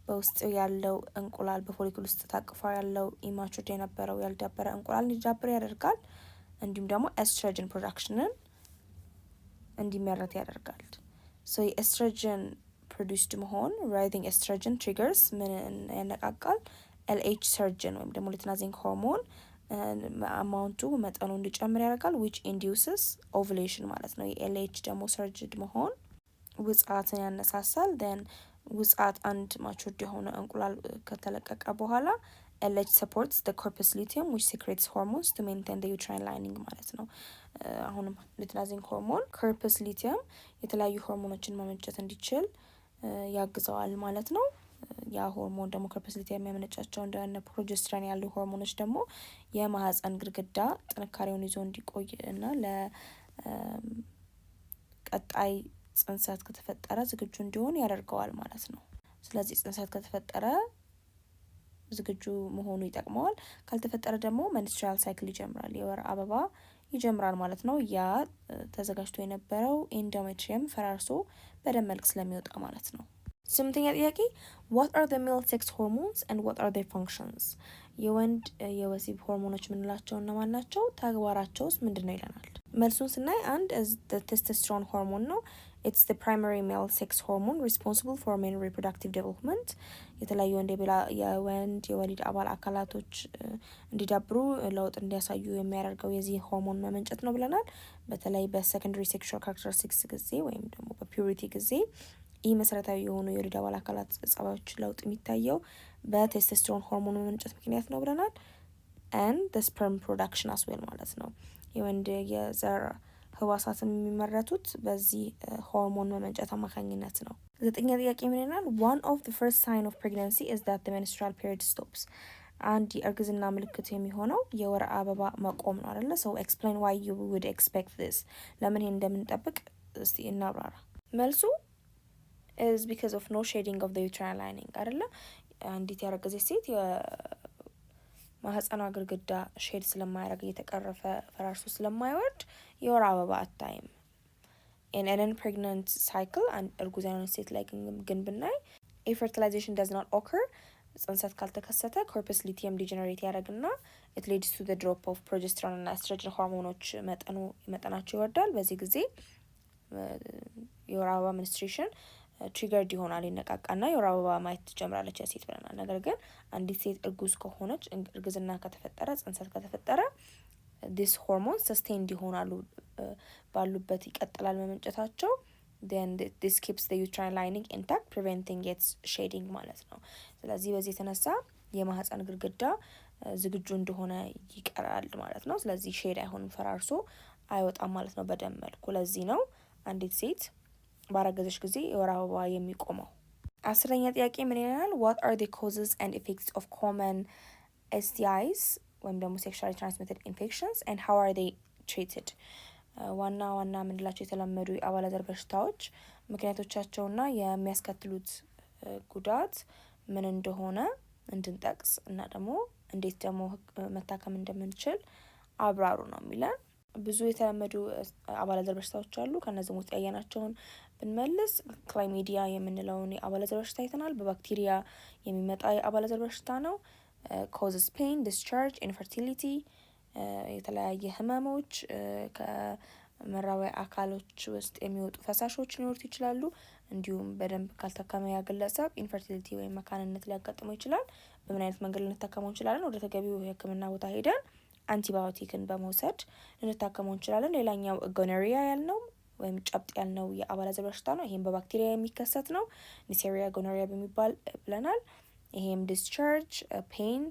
በውስጥ ያለው እንቁላል በፎሊክል ውስጥ ታቅፎ ያለው ኢማቹርድ የነበረው ያልዳበረ እንቁላል እንዲዳብር ያደርጋል። እንዲሁም ደግሞ ኤስትሮጅን ፕሮዳክሽንን እንዲመረት ያደርጋል። ሶ የኤስትሮጅን ፕሮዲውስድ መሆን ራይዚንግ ኤስትሮጅን ትሪገርስ ምን ያነቃቃል? LH ሰርጅን ወይም ደግሞ ሉቲናይዚንግ ሆርሞን አማውንቱ መጠኑ እንዲጨምር ያደርጋል which induces ovulation ማለት ነው። የLH ደግሞ ሰርጅድ መሆን ውጻትን ያነሳሳል። then ውጻት አንድ ማቹርድ የሆነ እንቁላል ከተለቀቀ በኋላ LH supports the corpus luteum which secretes hormones to maintain the uterine lining ማለት ነው። አሁንም ሉቲናይዚንግ ሆርሞን corpus luteum የተለያዩ ሆርሞኖችን ማመንጨት እንዲችል ያግዘዋል ማለት ነው። ያ ሆርሞን ደግሞ corpus luteum የሚያመነጫቸው እንደነ ፕሮጀስትሮን ያሉ ሆርሞኖች ደግሞ የማህፀን ግድግዳ ጥንካሬውን ይዞ እንዲቆይ እና ለቀጣይ ጽንሰት ከተፈጠረ ዝግጁ እንዲሆን ያደርገዋል ማለት ነው። ስለዚህ ጽንሰት ከተፈጠረ ዝግጁ መሆኑ ይጠቅመዋል። ካልተፈጠረ ደግሞ menstrual cycle ይጀምራል የወር አበባ ይጀምራል ማለት ነው። ያ ተዘጋጅቶ የነበረው ኢንዶሜትሪየም ፈራርሶ በደም መልክ ስለሚወጣ ማለት ነው። ስምንተኛ ጥያቄ what are the male sex hormones and what are their functions የወንድ የወሲብ ሆርሞኖች ምንላቸው እነማን ናቸው? ተግባራቸውስ ምንድነው ይለናል። መልሱን ስናይ አንድ the testosterone hormone ነው it's the primary male sex hormone responsible for male reproductive development የተለያዩ የወንድ የወሊድ አባል አካላቶች እንዲዳብሩ ለውጥ እንዲያሳዩ የሚያደርገው የዚህ ሆርሞን መመንጨት ነው ብለናል። በተለይ በሰከንደሪ ሴክሹዋል ካራክተሪስቲክስ ጊዜ ወይም ደግሞ በፒዩሪቲ ጊዜ ይህ መሰረታዊ የሆኑ የወሊድ አባል አካላት ጸባዮች ለውጥ የሚታየው በቴስቶስትሮን ሆርሞን መመንጨት ምክንያት ነው ብለናል። and the sperm production as well ማለት ነው። የወንድ የዘር ህዋሳት የሚመረቱት በዚህ ሆርሞን መመንጨት አማካኝነት ነው። ዘጠኛ ጥያቄ ምን ይላል? one of the first sign of pregnancy is that the menstrual period stops አንድ የእርግዝና ምልክት የሚሆነው የወር አበባ መቆም ነው አይደለ? so explain why you would expect this ለምን ይሄን እንደምንጠብቅ እስቲ እናብራራ። መልሱ is because of no shading of the uterine lining አይደለ? አንዲት ያረገዘች ሴት የማህፀኗ ግድግዳ ሼድ ስለማያረግ እየተቀረፈ ፈራርሶ ስለማይወርድ የወር አበባ አታይም። in an pregnant cycle እርጉዝ የሆነች ሴት ላይ ግን ብናይ if fertilization does not occur ጽንሰት ካልተከሰተ ኮርፐስ ሉቲየም ዲጀነሬት ያደርግና it leads to the drop of progesterone እና estrogen ሆርሞኖች መጠናቸው ይወርዳል። በዚህ ጊዜ የወር አበባ menstruation ትሪገርድ ይሆናል፣ ይነቃቃና የወር አበባ ማየት ትጀምራለች ሴት ብለናል። ነገር ግን አንዲት ሴት እርጉዝ ከሆነች እርግዝና ከተፈጠረ ጽንሰት ከተፈጠረ this hormone sustained ይሆናሉ፣ ባሉበት ይቀጥላል መመንጨታቸው። then this keeps the uterine lining intact preventing its shading ማለት ነው። ስለዚህ በዚህ የተነሳ የማህፀን ግድግዳ ዝግጁ እንደሆነ ይቀራል ማለት ነው። ስለዚህ ሼድ አይሆንም፣ ፈራርሶ አይወጣም ማለት ነው በደም መልኩ። ለዚህ ነው አንዲት ሴት ባረገዘች ጊዜ የወር አበባ የሚቆመው። 10ኛ ጥያቄ ምን ይላል? what are the causes and effects of common STIs ወይም ደግሞ sexually transmitted infections and how are they treated? ዋና ምንላቸው የተለመዱ የአባለዘር በሽታዎች ምክንያቶቻቸውና የሚያስከትሉት ጉዳት ምን እንደሆነ እንድንጠቅስ እና ደግሞ እንዴት ደግሞ መታከም እንደምንችል አብራሩ ነው የሚለን። ብዙ የተለመዱ አባለዘር በሽታዎች አሉ። ከነዚህም ውስጥ ያየናቸውን ብንመልስ ክላሚዲያ የምንለውን የአባለዘር በሽታ አይተናል። በባክቴሪያ የሚመጣ የአባለዘር በሽታ ነው። causes pain, discharge, infertility የተለያየ ህመሞች ከመራቢያ አካሎች ውስጥ የሚወጡ ፈሳሾች ሊኖሩት ይችላሉ። እንዲሁም በደንብ ካልታከመ ያገለሰብ ኢንፈርቲሊቲ ወይም መካንነት ሊያጋጥመው ይችላል። በምን አይነት መንገድ ልንታከመው እንችላለን? ወደ ተገቢው የህክምና ቦታ ሄደን አንቲባዮቲክን በመውሰድ ልንታከመው እንችላለን። ሌላኛው ጎኖሪያ ያልነው ወይም ጨብጥ ያልነው የአባለዘር በሽታ ነው። ይሄም በባክቴሪያ የሚከሰት ነው። ኒሴሪያ ጎኖሪያ በሚባል ብለናል። ይሄም ዲስቻርጅ ፔን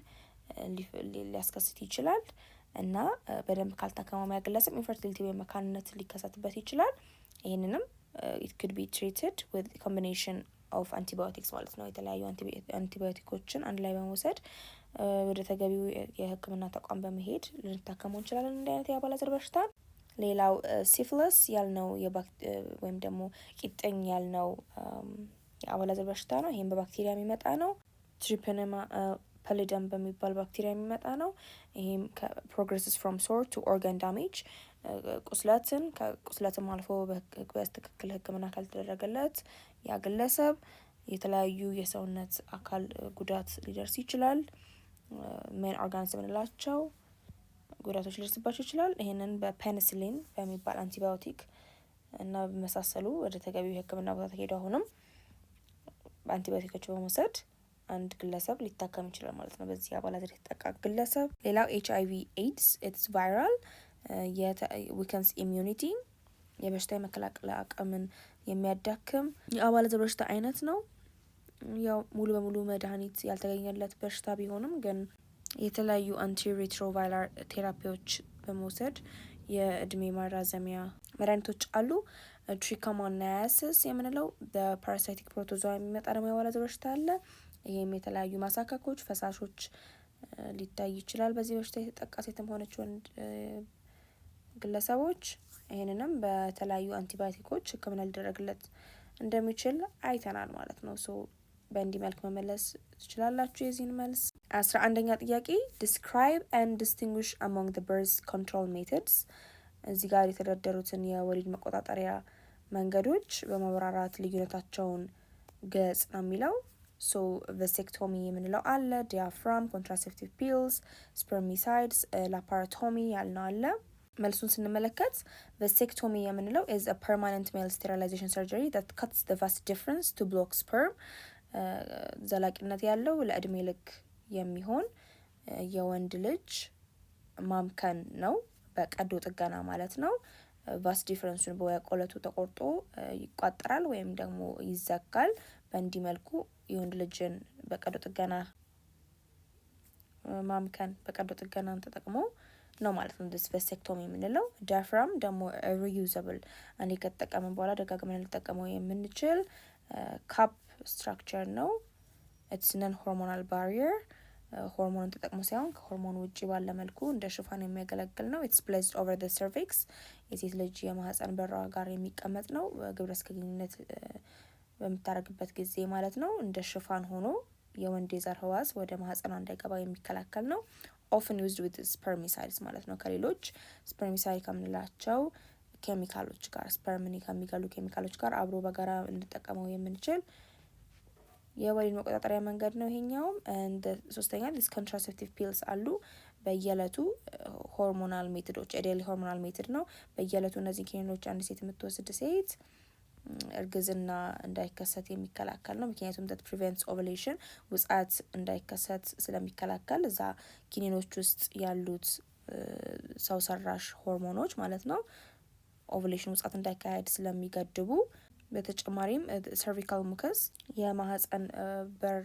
ሊያስከስት ይችላል እና በደንብ ካልታከመው ያገለሰብ ኢንፈርቲሊቲ ወይም መካንነት ሊከሰትበት ይችላል። ይሄንንም it could be treated with a combination of antibiotics ማለት ነው። የተለያዩ አንቲባዮቲኮችን አንድ ላይ በመውሰድ ወደ ተገቢው የህክምና ተቋም በመሄድ ልንታከመው እንችላለን እንዲህ አይነት የአባለዘር በሽታ። ሌላው ሲፊሊስ ያልነው ወይም ደግሞ ቂጥኝ ያልነው የአባለዘር በሽታ ነው። ይሄም በባክቴሪያ የሚመጣ ነው። ትሪፓኔማ ፐሊደም በሚባል ባክቴሪያ የሚመጣ ነው። ይሄም progresses from sore to organ damage ከቁስለትም አልፎ በትክክል ህክምና ካልተደረገለት ያ ግለሰብ የተለያዩ የሰውነት አካል ጉዳት ሊደርስ ይችላል። ሜን ኦርጋንስ የምንላቸው ጉዳቶች ሊደርስባቸው ይችላል። ይሄንን በፔኒሲሊን በሚባል አንቲባዮቲክ እና በመሳሰሉ ወደ ተገቢው የህክምና ቦታ ተሄዶ አሁንም በአንቲባዮቲኮች በመውሰድ አንድ ግለሰብ ሊታከም ይችላል ማለት ነው፣ በዚህ አባለዘር የተጠቃ ግለሰብ። ሌላው HIV AIDS it's viral weakens immunity የበሽታ የመከላከል አቅምን የሚያዳክም የአባለዘር በሽታ አይነት ነው። ያው ሙሉ በሙሉ መድኃኒት ያልተገኘለት በሽታ ቢሆንም ግን የተለያዩ አንቲሪትሮቫይራል ቴራፒዎች በመውሰድ የእድሜ ማራዘሚያ መድኃኒቶች አሉ። ትሪኮሞናያሲስ የምንለው በፓራሳይቲክ ፕሮቶዞዋ የሚመጣ ደግሞ የአባለዘር በሽታ አለ። ይሄም የተለያዩ ማሳካኮች ፈሳሾች ሊታይ ይችላል በዚህ በሽታ የተጠቃ ሴትም ሆነች ወንድ ግለሰቦች። ይሄንንም በተለያዩ አንቲባዮቲኮች ህክምና ሊደረግለት እንደሚችል አይተናል ማለት ነው። ሶ በእንዲህ መልክ መመለስ ትችላላችሁ የዚህን መልስ። 11ኛ ጥያቄ describe and distinguish among the birth control methods እዚህ ጋር የተደረደሩትን የወሊድ መቆጣጠሪያ መንገዶች በማብራራት ልዩነታቸውን ገጽ ነው የሚለው። ሶ ቫሴክቶሚ የምንለው አለ፣ ዲያፍራም፣ ኮንትራሴፕቲቭ ፒልስ፣ ስፐርሚሳይድስ፣ ላፓራቶሚ ያልነው አለ። መልሱን ስንመለከት ቫሴክቶሚ የምንለው is a permanent male sterilization surgery that cuts the vas deferens to block sperm ዘላቂነት ያለው ለእድሜ ልክ የሚሆን የወንድ ልጅ ማምከን ነው፣ በቀዶ ጥገና ማለት ነው። ቫስ ዲፈረንሱን በቆለቱ ተቆርጦ ይቋጠራል ወይም ደግሞ ይዘጋል። በእንዲህ መልኩ የወንድ ልጅን በቀዶ ጥገና ማምከን በቀዶ ጥገናን ተጠቅሞ ነው ማለት ነው ቫሴክቶሚ የምንለው። ዲያፍራም ደግሞ ሪዩዘብል አንዴ ከተጠቀምን በኋላ ደጋግመን ልንጠቀመው የምንችል ካፕ ስትራክቸር ነው። ኢትስ ነን ሆርሞናል ባሪየር ሆርሞንን ተጠቅሞ ሳይሆን ከሆርሞን ውጪ ባለ መልኩ እንደ ሽፋን የሚያገለግል ነው። ኢትስ ፕሌስድ ኦቨር ዘ ሰርቪክስ የሴት ልጅ የማህፀን በሯ ጋር የሚቀመጥ ነው። ግብረ ስጋ ግንኙነት በምታደርግበት ጊዜ ማለት ነው። እንደ ሽፋን ሆኖ የወንድ የዘር ህዋስ ወደ ማህፀኗ እንዳይገባ የሚከላከል ነው። ኦፍን ዩዝድ ዊዝ ስፐርሚሳይድስ ማለት ነው። ከሌሎች ስፐርሚሳይድ ከምንላቸው ኬሚካሎች ጋር ስፐርምን ከሚገሉ ኬሚካሎች ጋር አብሮ በጋራ እንጠቀመው የምንችል የወሊድ መቆጣጠሪያ መንገድ ነው ይሄኛውም። እንደ ሶስተኛ ዲስ ኮንትራሴፕቲቭ ፒልስ አሉ። በየለቱ ሆርሞናል ሜቶዶች ዴይሊ ሆርሞናል ሜቶድ ነው። በየለቱ እነዚህ ኪኒኖች አንድ ሴት የምትወስድ ሴት እርግዝና እንዳይከሰት የሚከላከል ነው። ምክንያቱም that prevents ovulation ውጻት እንዳይከሰት ስለሚከላከል እዛ ኪኒኖች ውስጥ ያሉት ሰው ሰራሽ ሆርሞኖች ማለት ነው ኦቭሌሽን ውጻት እንዳይካሄድ ስለሚገድቡ። በተጨማሪም ሰርቪካል ሙከስ የማህፀን በር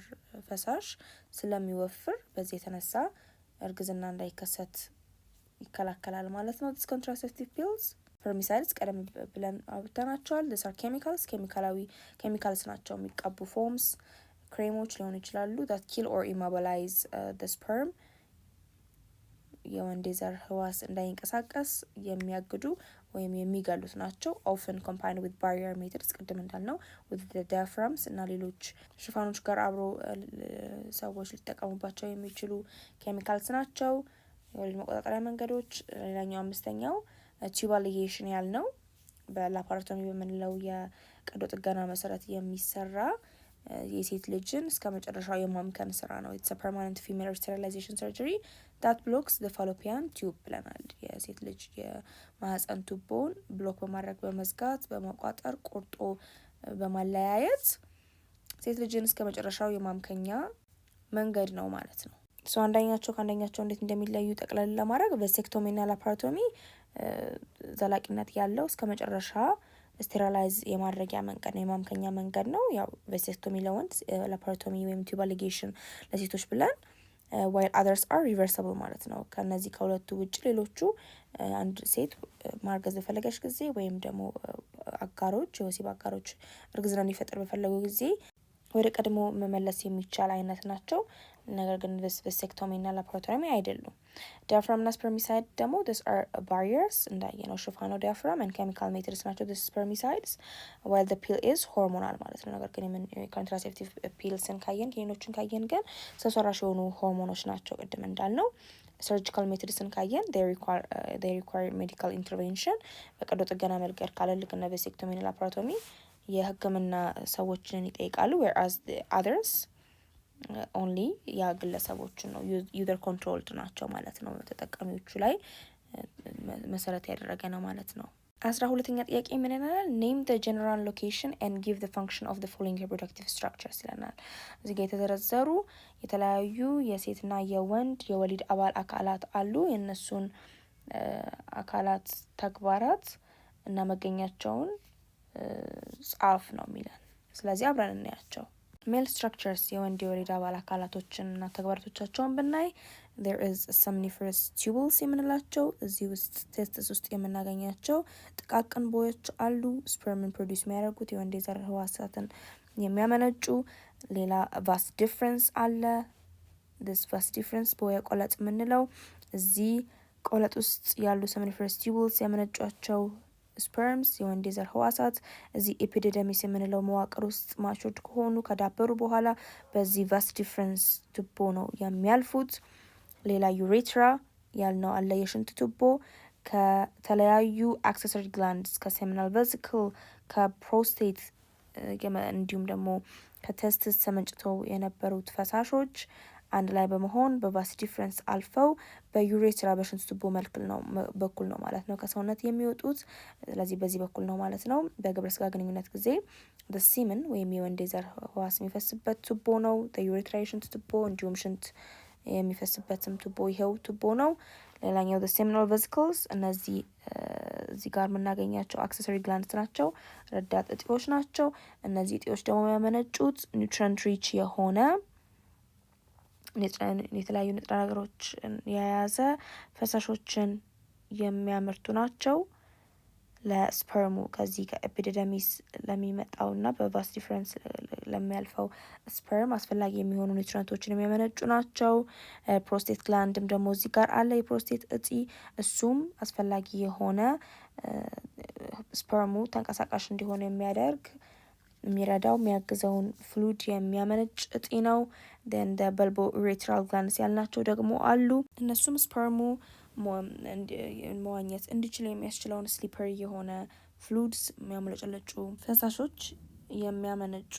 ፈሳሽ ስለሚወፍር በዚህ የተነሳ እርግዝና እንዳይከሰት ይከላከላል ማለት ነው። this contraceptive pills ስፐርሚሳይድስ ቀደም ብለን አውጥተናቸዋል። these are chemicals ኬሚካልስ ናቸው። የሚቀቡ ፎምስ ክሬሞች ሊሆኑ ይችላሉ that kill or immobilize the sperm የወንድ ዘር ህዋስ እንዳይንቀሳቀስ የሚያግዱ ወይም የሚገሉት ናቸው። often combined with barrier methods ቅድም እንዳልነው with the diaphragms እና ሌሎች ሽፋኖች ጋር አብሮ ሰዎች ሊጠቀሙባቸው የሚችሉ ኬሚካልስ ናቸው። የወሊድ መቆጣጠሪያ መንገዶች ሌላኛው አምስተኛው ቱባል ሊጌሽን ያልነው በላፓራቶሚ በምንለው የቀዶ ጥገና መሰረት የሚሰራ የሴት ልጅን እስከ መጨረሻው የማምከን ስራ ነው። it's a permanent female sterilization surgery that blocks the fallopian tube ብለናል። የሴት ልጅ የማህፀን ቱቦን ብሎክ በማድረግ በመዝጋት በመቋጠር ቆርጦ በማለያየት ሴት ልጅን እስከ መጨረሻው የማምከኛ መንገድ ነው ማለት ነው። አንደኛቸው ከአንደኛቸው እንዴት እንደሚለዩ ጠቅለል ለማድረግ ቫሴክቶሚና ላፓራቶሚ ዘላቂነት ያለው እስከ መጨረሻ ስቴራላይዝ የማድረጊያ መንገድ ነው፣ የማምከኛ መንገድ ነው። ያው ቫሴክቶሚ ለወንድ ላፓራቶሚ ወይም ቱባል ሊጌሽን ለሴቶች ብለን while others are reversible ማለት ነው። ከነዚህ ከሁለቱ ውጭ ሌሎቹ አንድ ሴት ማርገዝ በፈለገች ጊዜ ወይም ደግሞ አጋሮች የወሲብ አጋሮች እርግዝና እንዲፈጠር በፈለጉ ጊዜ ወደ ቀድሞ መመለስ የሚቻል አይነት ናቸው። ነገር ግን ቫሴክቶሚ እና ላፓራቶሚ አይደሉም። ዲያፍራም እና ስፐርሚሳይድ ደግሞ these are barriers እንዳየነው ሽፋን ነው ዲያፍራም and chemical methods ናቸው this spermicides while the pill is hormonal ማለት ነው። ነገር ግን contraceptive pills-ን ካየን ኪኒኖችን ካየን ግን ሰው ሰራሽ የሆኑ ሆርሞኖች ናቸው። ቅድም እንዳልነው surgical methods-ን ካየን they require medical intervention በቀዶ ጥገና መልገድ ካለ ልክ እና ቫሴክቶሚ እና ላፓራቶሚ የህክምና ሰዎችን ይጠይቃሉ። whereas the others ኦንሊ ያ ግለሰቦችን ነው ዩዘር ኮንትሮልድ ናቸው ማለት ነው። ተጠቃሚዎቹ ላይ መሰረት ያደረገ ነው ማለት ነው። 12ኛ ጥያቄ ምን ይላል? ኔም the general location and give the function of the following reproductive structures ይለናል። እዚህ ጋር የተዘረዘሩ የተለያዩ የሴትና የወንድ የወሊድ አባል አካላት አሉ። የእነሱን አካላት ተግባራት እና መገኛቸውን ጻፍ ነው የሚለን። ስለዚህ አብረን እናያቸው። ሜል ስትራክቸርስ የወንድ የወሊድ አባል አካላቶችን እና ተግባራቶቻቸውን ብናይ there is seminiferous tubules የምንላቸው እዚህ ውስጥ ቴስትስ ውስጥ የምናገኛቸው ጥቃቅን ቦዮች አሉ። ስፐርምን ፕሮዲውስ የሚያደርጉት የወንድ የዘር ህዋሳትን የሚያመነጩ። ሌላ vas deferens አለ። this vas deferens ቦየ ቆለጥ የምንለው እዚህ ቆለጥ ውስጥ ያሉ seminiferous tubules ያመነጯቸው ስፐርምስ የወንድ የዘር ህዋሳት እዚህ ኤፒዲደሚስ የምንለው መዋቅር ውስጥ ማቹርድ ከሆኑ ከዳበሩ በኋላ በዚህ vas deferens ቱቦ ነው የሚያልፉት። ሌላ ዩሬትራ ያልነው አለ የሽንት ቱቦ ከተለያዩ አክሰሰሪ ግላንድስ ከሴሚናል ቬሲክል ከፕሮስቴት እንዲሁም ደግሞ ከተስቲስ ተመንጭተው የነበሩት ፈሳሾች አንድ ላይ በመሆን በvas deferens አልፈው በዩሬትራ በሽንት ቱቦ በኩል ነው ማለት ነው ከሰውነት የሚወጡት። ስለዚህ በዚህ በኩል ነው ማለት ነው። በግብረ ስጋ ግንኙነት ጊዜ the semen ወይም የወንድ የዘር ህዋስ የሚፈስበት ቱቦ ነው የዩሬትራ የሽንት ቱቦ፣ እንዲሁም ሽንት የሚፈስበትም ቱቦ ይሄው ቱቦ ነው። ሌላኛው the seminal vesicles እነዚህ እዚህ ጋር የምናገኛቸው አክሰሰሪ ግላንድስ ናቸው፣ ረዳት እጢዎች ናቸው። እነዚህ እጢዎች ደግሞ የሚያመነጩት ኒውትሪየንት ሪች የሆነ የተለያዩ ንጥረ ነገሮች የያዘ ፈሳሾችን የሚያመርቱ ናቸው። ለስፐርሙ ከዚህ ከኤፒዲደሚስ ለሚመጣውና በቫስ ዲፍረንስ ለሚያልፈው ስፐርም አስፈላጊ የሚሆኑ ኒውትሪንቶችን የሚያመነጩ ናቸው። ፕሮስቴት ግላንድም ደግሞ እዚህ ጋር አለ፣ የፕሮስቴት እጢ። እሱም አስፈላጊ የሆነ ስፐርሙ ተንቀሳቃሽ እንዲሆን የሚረዳው የሚያግዘውን ፍሉድ የሚያመነጭ እጢ ነው። ደ በልቦ ዩሬትራል ግላንድስ ያልናቸው ደግሞ አሉ። እነሱም ስፐርሙ መዋኘት እንዲችል የሚያስችለውን ስሊፐሪ የሆነ ፍሉድስ የሚያመለጨለጩ ፈሳሾች የሚያመነጩ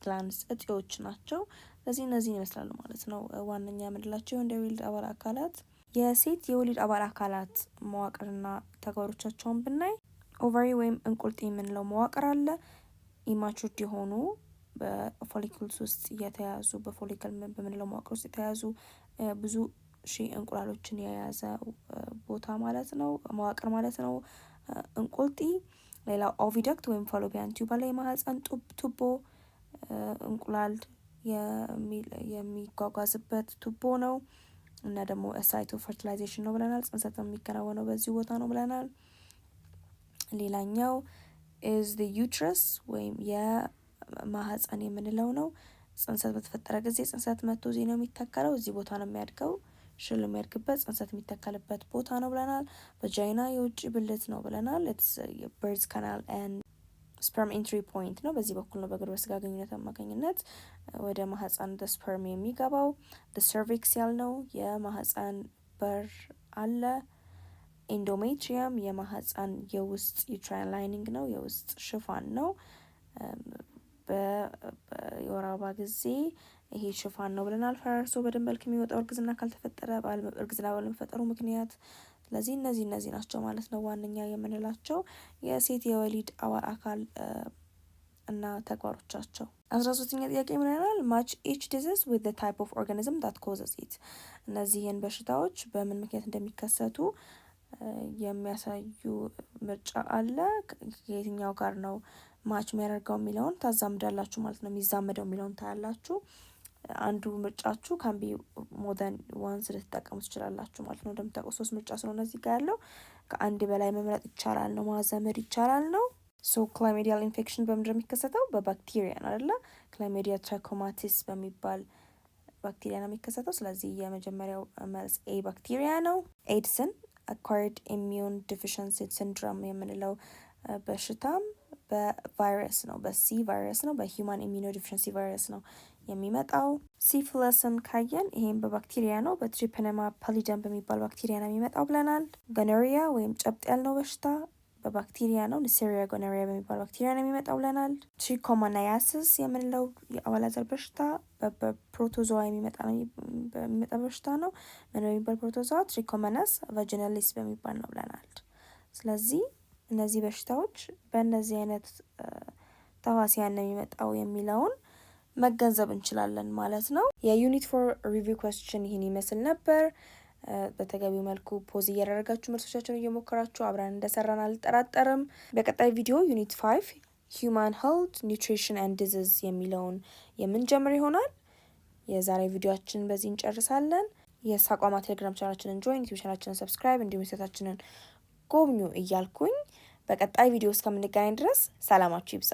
ግላንድስ እጢዎች ናቸው። ስለዚህ እነዚህን ይመስላሉ ማለት ነው ዋነኛ የምንላቸው እንደ የወሊድ አባል አካላት። የሴት የወሊድ አባል አካላት መዋቅርና ተግባሮቻቸውን ብናይ ኦቫሪ ወይም እንቁልጤ የምንለው መዋቅር አለ። ኢማቹርድ የሆኑ በፎሊክልስ ውስጥ የተያዙ በፎሊክል በምንለው መዋቅር ውስጥ የተያዙ ብዙ ሺህ እንቁላሎችን የያዘ ቦታ ማለት ነው፣ መዋቅር ማለት ነው እንቁልጢ። ሌላው ኦቪደክት ወይም ፋሎፒያን ቲዩብ ላይ የማህፀን ቱቦ እንቁላል የሚጓጓዝበት ቱቦ ነው። እና ደግሞ ሳይቶ ፈርቲላይዜሽን ነው ብለናል። ጽንሰት የሚከናወነው በዚህ ቦታ ነው ብለናል። ሌላኛው ኢዝ ዘ ዩትረስ ወይም የማህፀን የምንለው ነው። ጽንሰት በተፈጠረ ጊዜ ጽንሰት መጥቶ እዚህ ነው የሚተከለው፣ እዚህ ቦታ ነው የሚያድገው። ሽል የሚያድግበት ጽንሰት የሚተከልበት ቦታ ነው ብለናል። ቫጃይና የውጭ ብልት ነው ብለናል። ኢትስ በርዝ ካናል ኤንድ ስፐርም ኢንትሪ ፖይንት ነው። በዚህ በኩል ነው በግብረ ስጋ ግንኙነት አማካኝነት ወደ ማህፀን ስፐርም የሚገባው። ሰርቪክስ ያልነው የማህፀን በር አለ። ኢንዶሜትሪየም የማህፀን የውስጥ ዩትራይን ላይኒንግ ነው፣ የውስጥ ሽፋን ነው። በወር አበባ ጊዜ ይሄ ሽፋን ነው ብለናል። ፈራርሶ በደም መልክ የሚወጣው እርግዝና ካልተፈጠረ እርግዝና ባለመፈጠሩ ምክንያት። ስለዚህ እነዚህ ናቸው ማለት ነው ዋነኛ የምንላቸው የሴት የወሊድ አባል አካል እና ተግባሮቻቸው። 13ኛ ጥያቄ ምን ይላል? ማች ኢች ዲዚዝ ዊዝ ዘ ታይፕ ኦፍ ኦርጋኒዝም ዳት ኮዘስ ኢት። እነዚህን በሽታዎች በምን ምክንያት እንደሚከሰቱ የሚያሳዩ ምርጫ አለ። ከየትኛው ጋር ነው ማች የሚያደርገው የሚለውን ታዛምዳላችሁ ማለት ነው። የሚዛመደው የሚለውን ታያላችሁ። አንዱ ምርጫችሁ ካምቢ ሞደን ዋንስ ልትጠቀሙ ትችላላችሁ ማለት ነው። እንደምታውቁ 3 ምርጫ ስለሆነ እዚህ ጋር ያለው ከአንድ በላይ መምረጥ ይቻላል ነው፣ ማዛመድ ይቻላል ነው። ሶ ክላሚዲያል ኢንፌክሽን በምንድን ነው የሚከሰተው? በባክቴሪያ ነው አይደለ? ክላሚዲያ ትራኮማቲስ በሚባል ባክቴሪያ ነው የሚከሰተው። ስለዚህ የመጀመሪያው መልስ ኤ ባክቴሪያ ነው። ኤድስን አኳርድ ኢሚዩን ዲፊሽንሲ ሲንድሮም የምንለው በሽታም በቫይረስ ነው፣ በሲ ቫይረስ ነው፣ በሂውማን ኢሚዩኖ ዲፊሽንሲ ቫይረስ ነው የሚመጣው። ሲፊለስን ካየን ይሄም በባክቴሪያ ነው፣ በትሪፕኔማ ፓሊደም በሚባል ባክቴሪያ ነው የሚመጣው ብለናል። ጎኖሪያ ወይም ጨብጥ ያልነው በሽታ በባክቴሪያ ነው፣ ኒሴሪያ ጎኖሪያ በሚባል ባክቴሪያ ነው የሚመጣው ብለናል። ትሪኮሞናያሲስ የምንለው የአባላዘር በሽታ በፕሮቶዞዋ የሚመጣ በሽታ ነው። ምን በሚባል ፕሮቶዞዋ? ትሪኮሞናስ ቫጂናሊስ በሚባል ነው ብለናል። ስለዚህ እነዚህ በሽታዎች በእነዚህ አይነት ተዋሲያን ነው የሚመጣው የሚለውን መገንዘብ እንችላለን ማለት ነው። የዩኒት 4 ሪቪው ኩዌስችን ይህን ይመስል ነበር። በተገቢው መልኩ ፖዝ እያደረጋችሁ መልሶቻችሁን እየሞከራችሁ አብረን እንደሰራን አልጠራጠርም። በቀጣይ ቪዲዮ ዩኒት 5 ሂውማን ሄልት ኒውትሪሽን ኤንድ ዲዚዝ የሚለውን የምንጀምር ይሆናል። የዛሬ ቪዲዮችን በዚህ እንጨርሳለን። የሳቋማ ቴሌግራም ቻናላችንን ጆይን፣ ዩቲዩብ ቻናላችንን ሰብስክራይብ እንዲሁም ሴታችንን ጎብኙ እያልኩኝ በቀጣይ ቪዲዮ እስከምንገናኝ ድረስ ሰላማችሁ ይብዛ።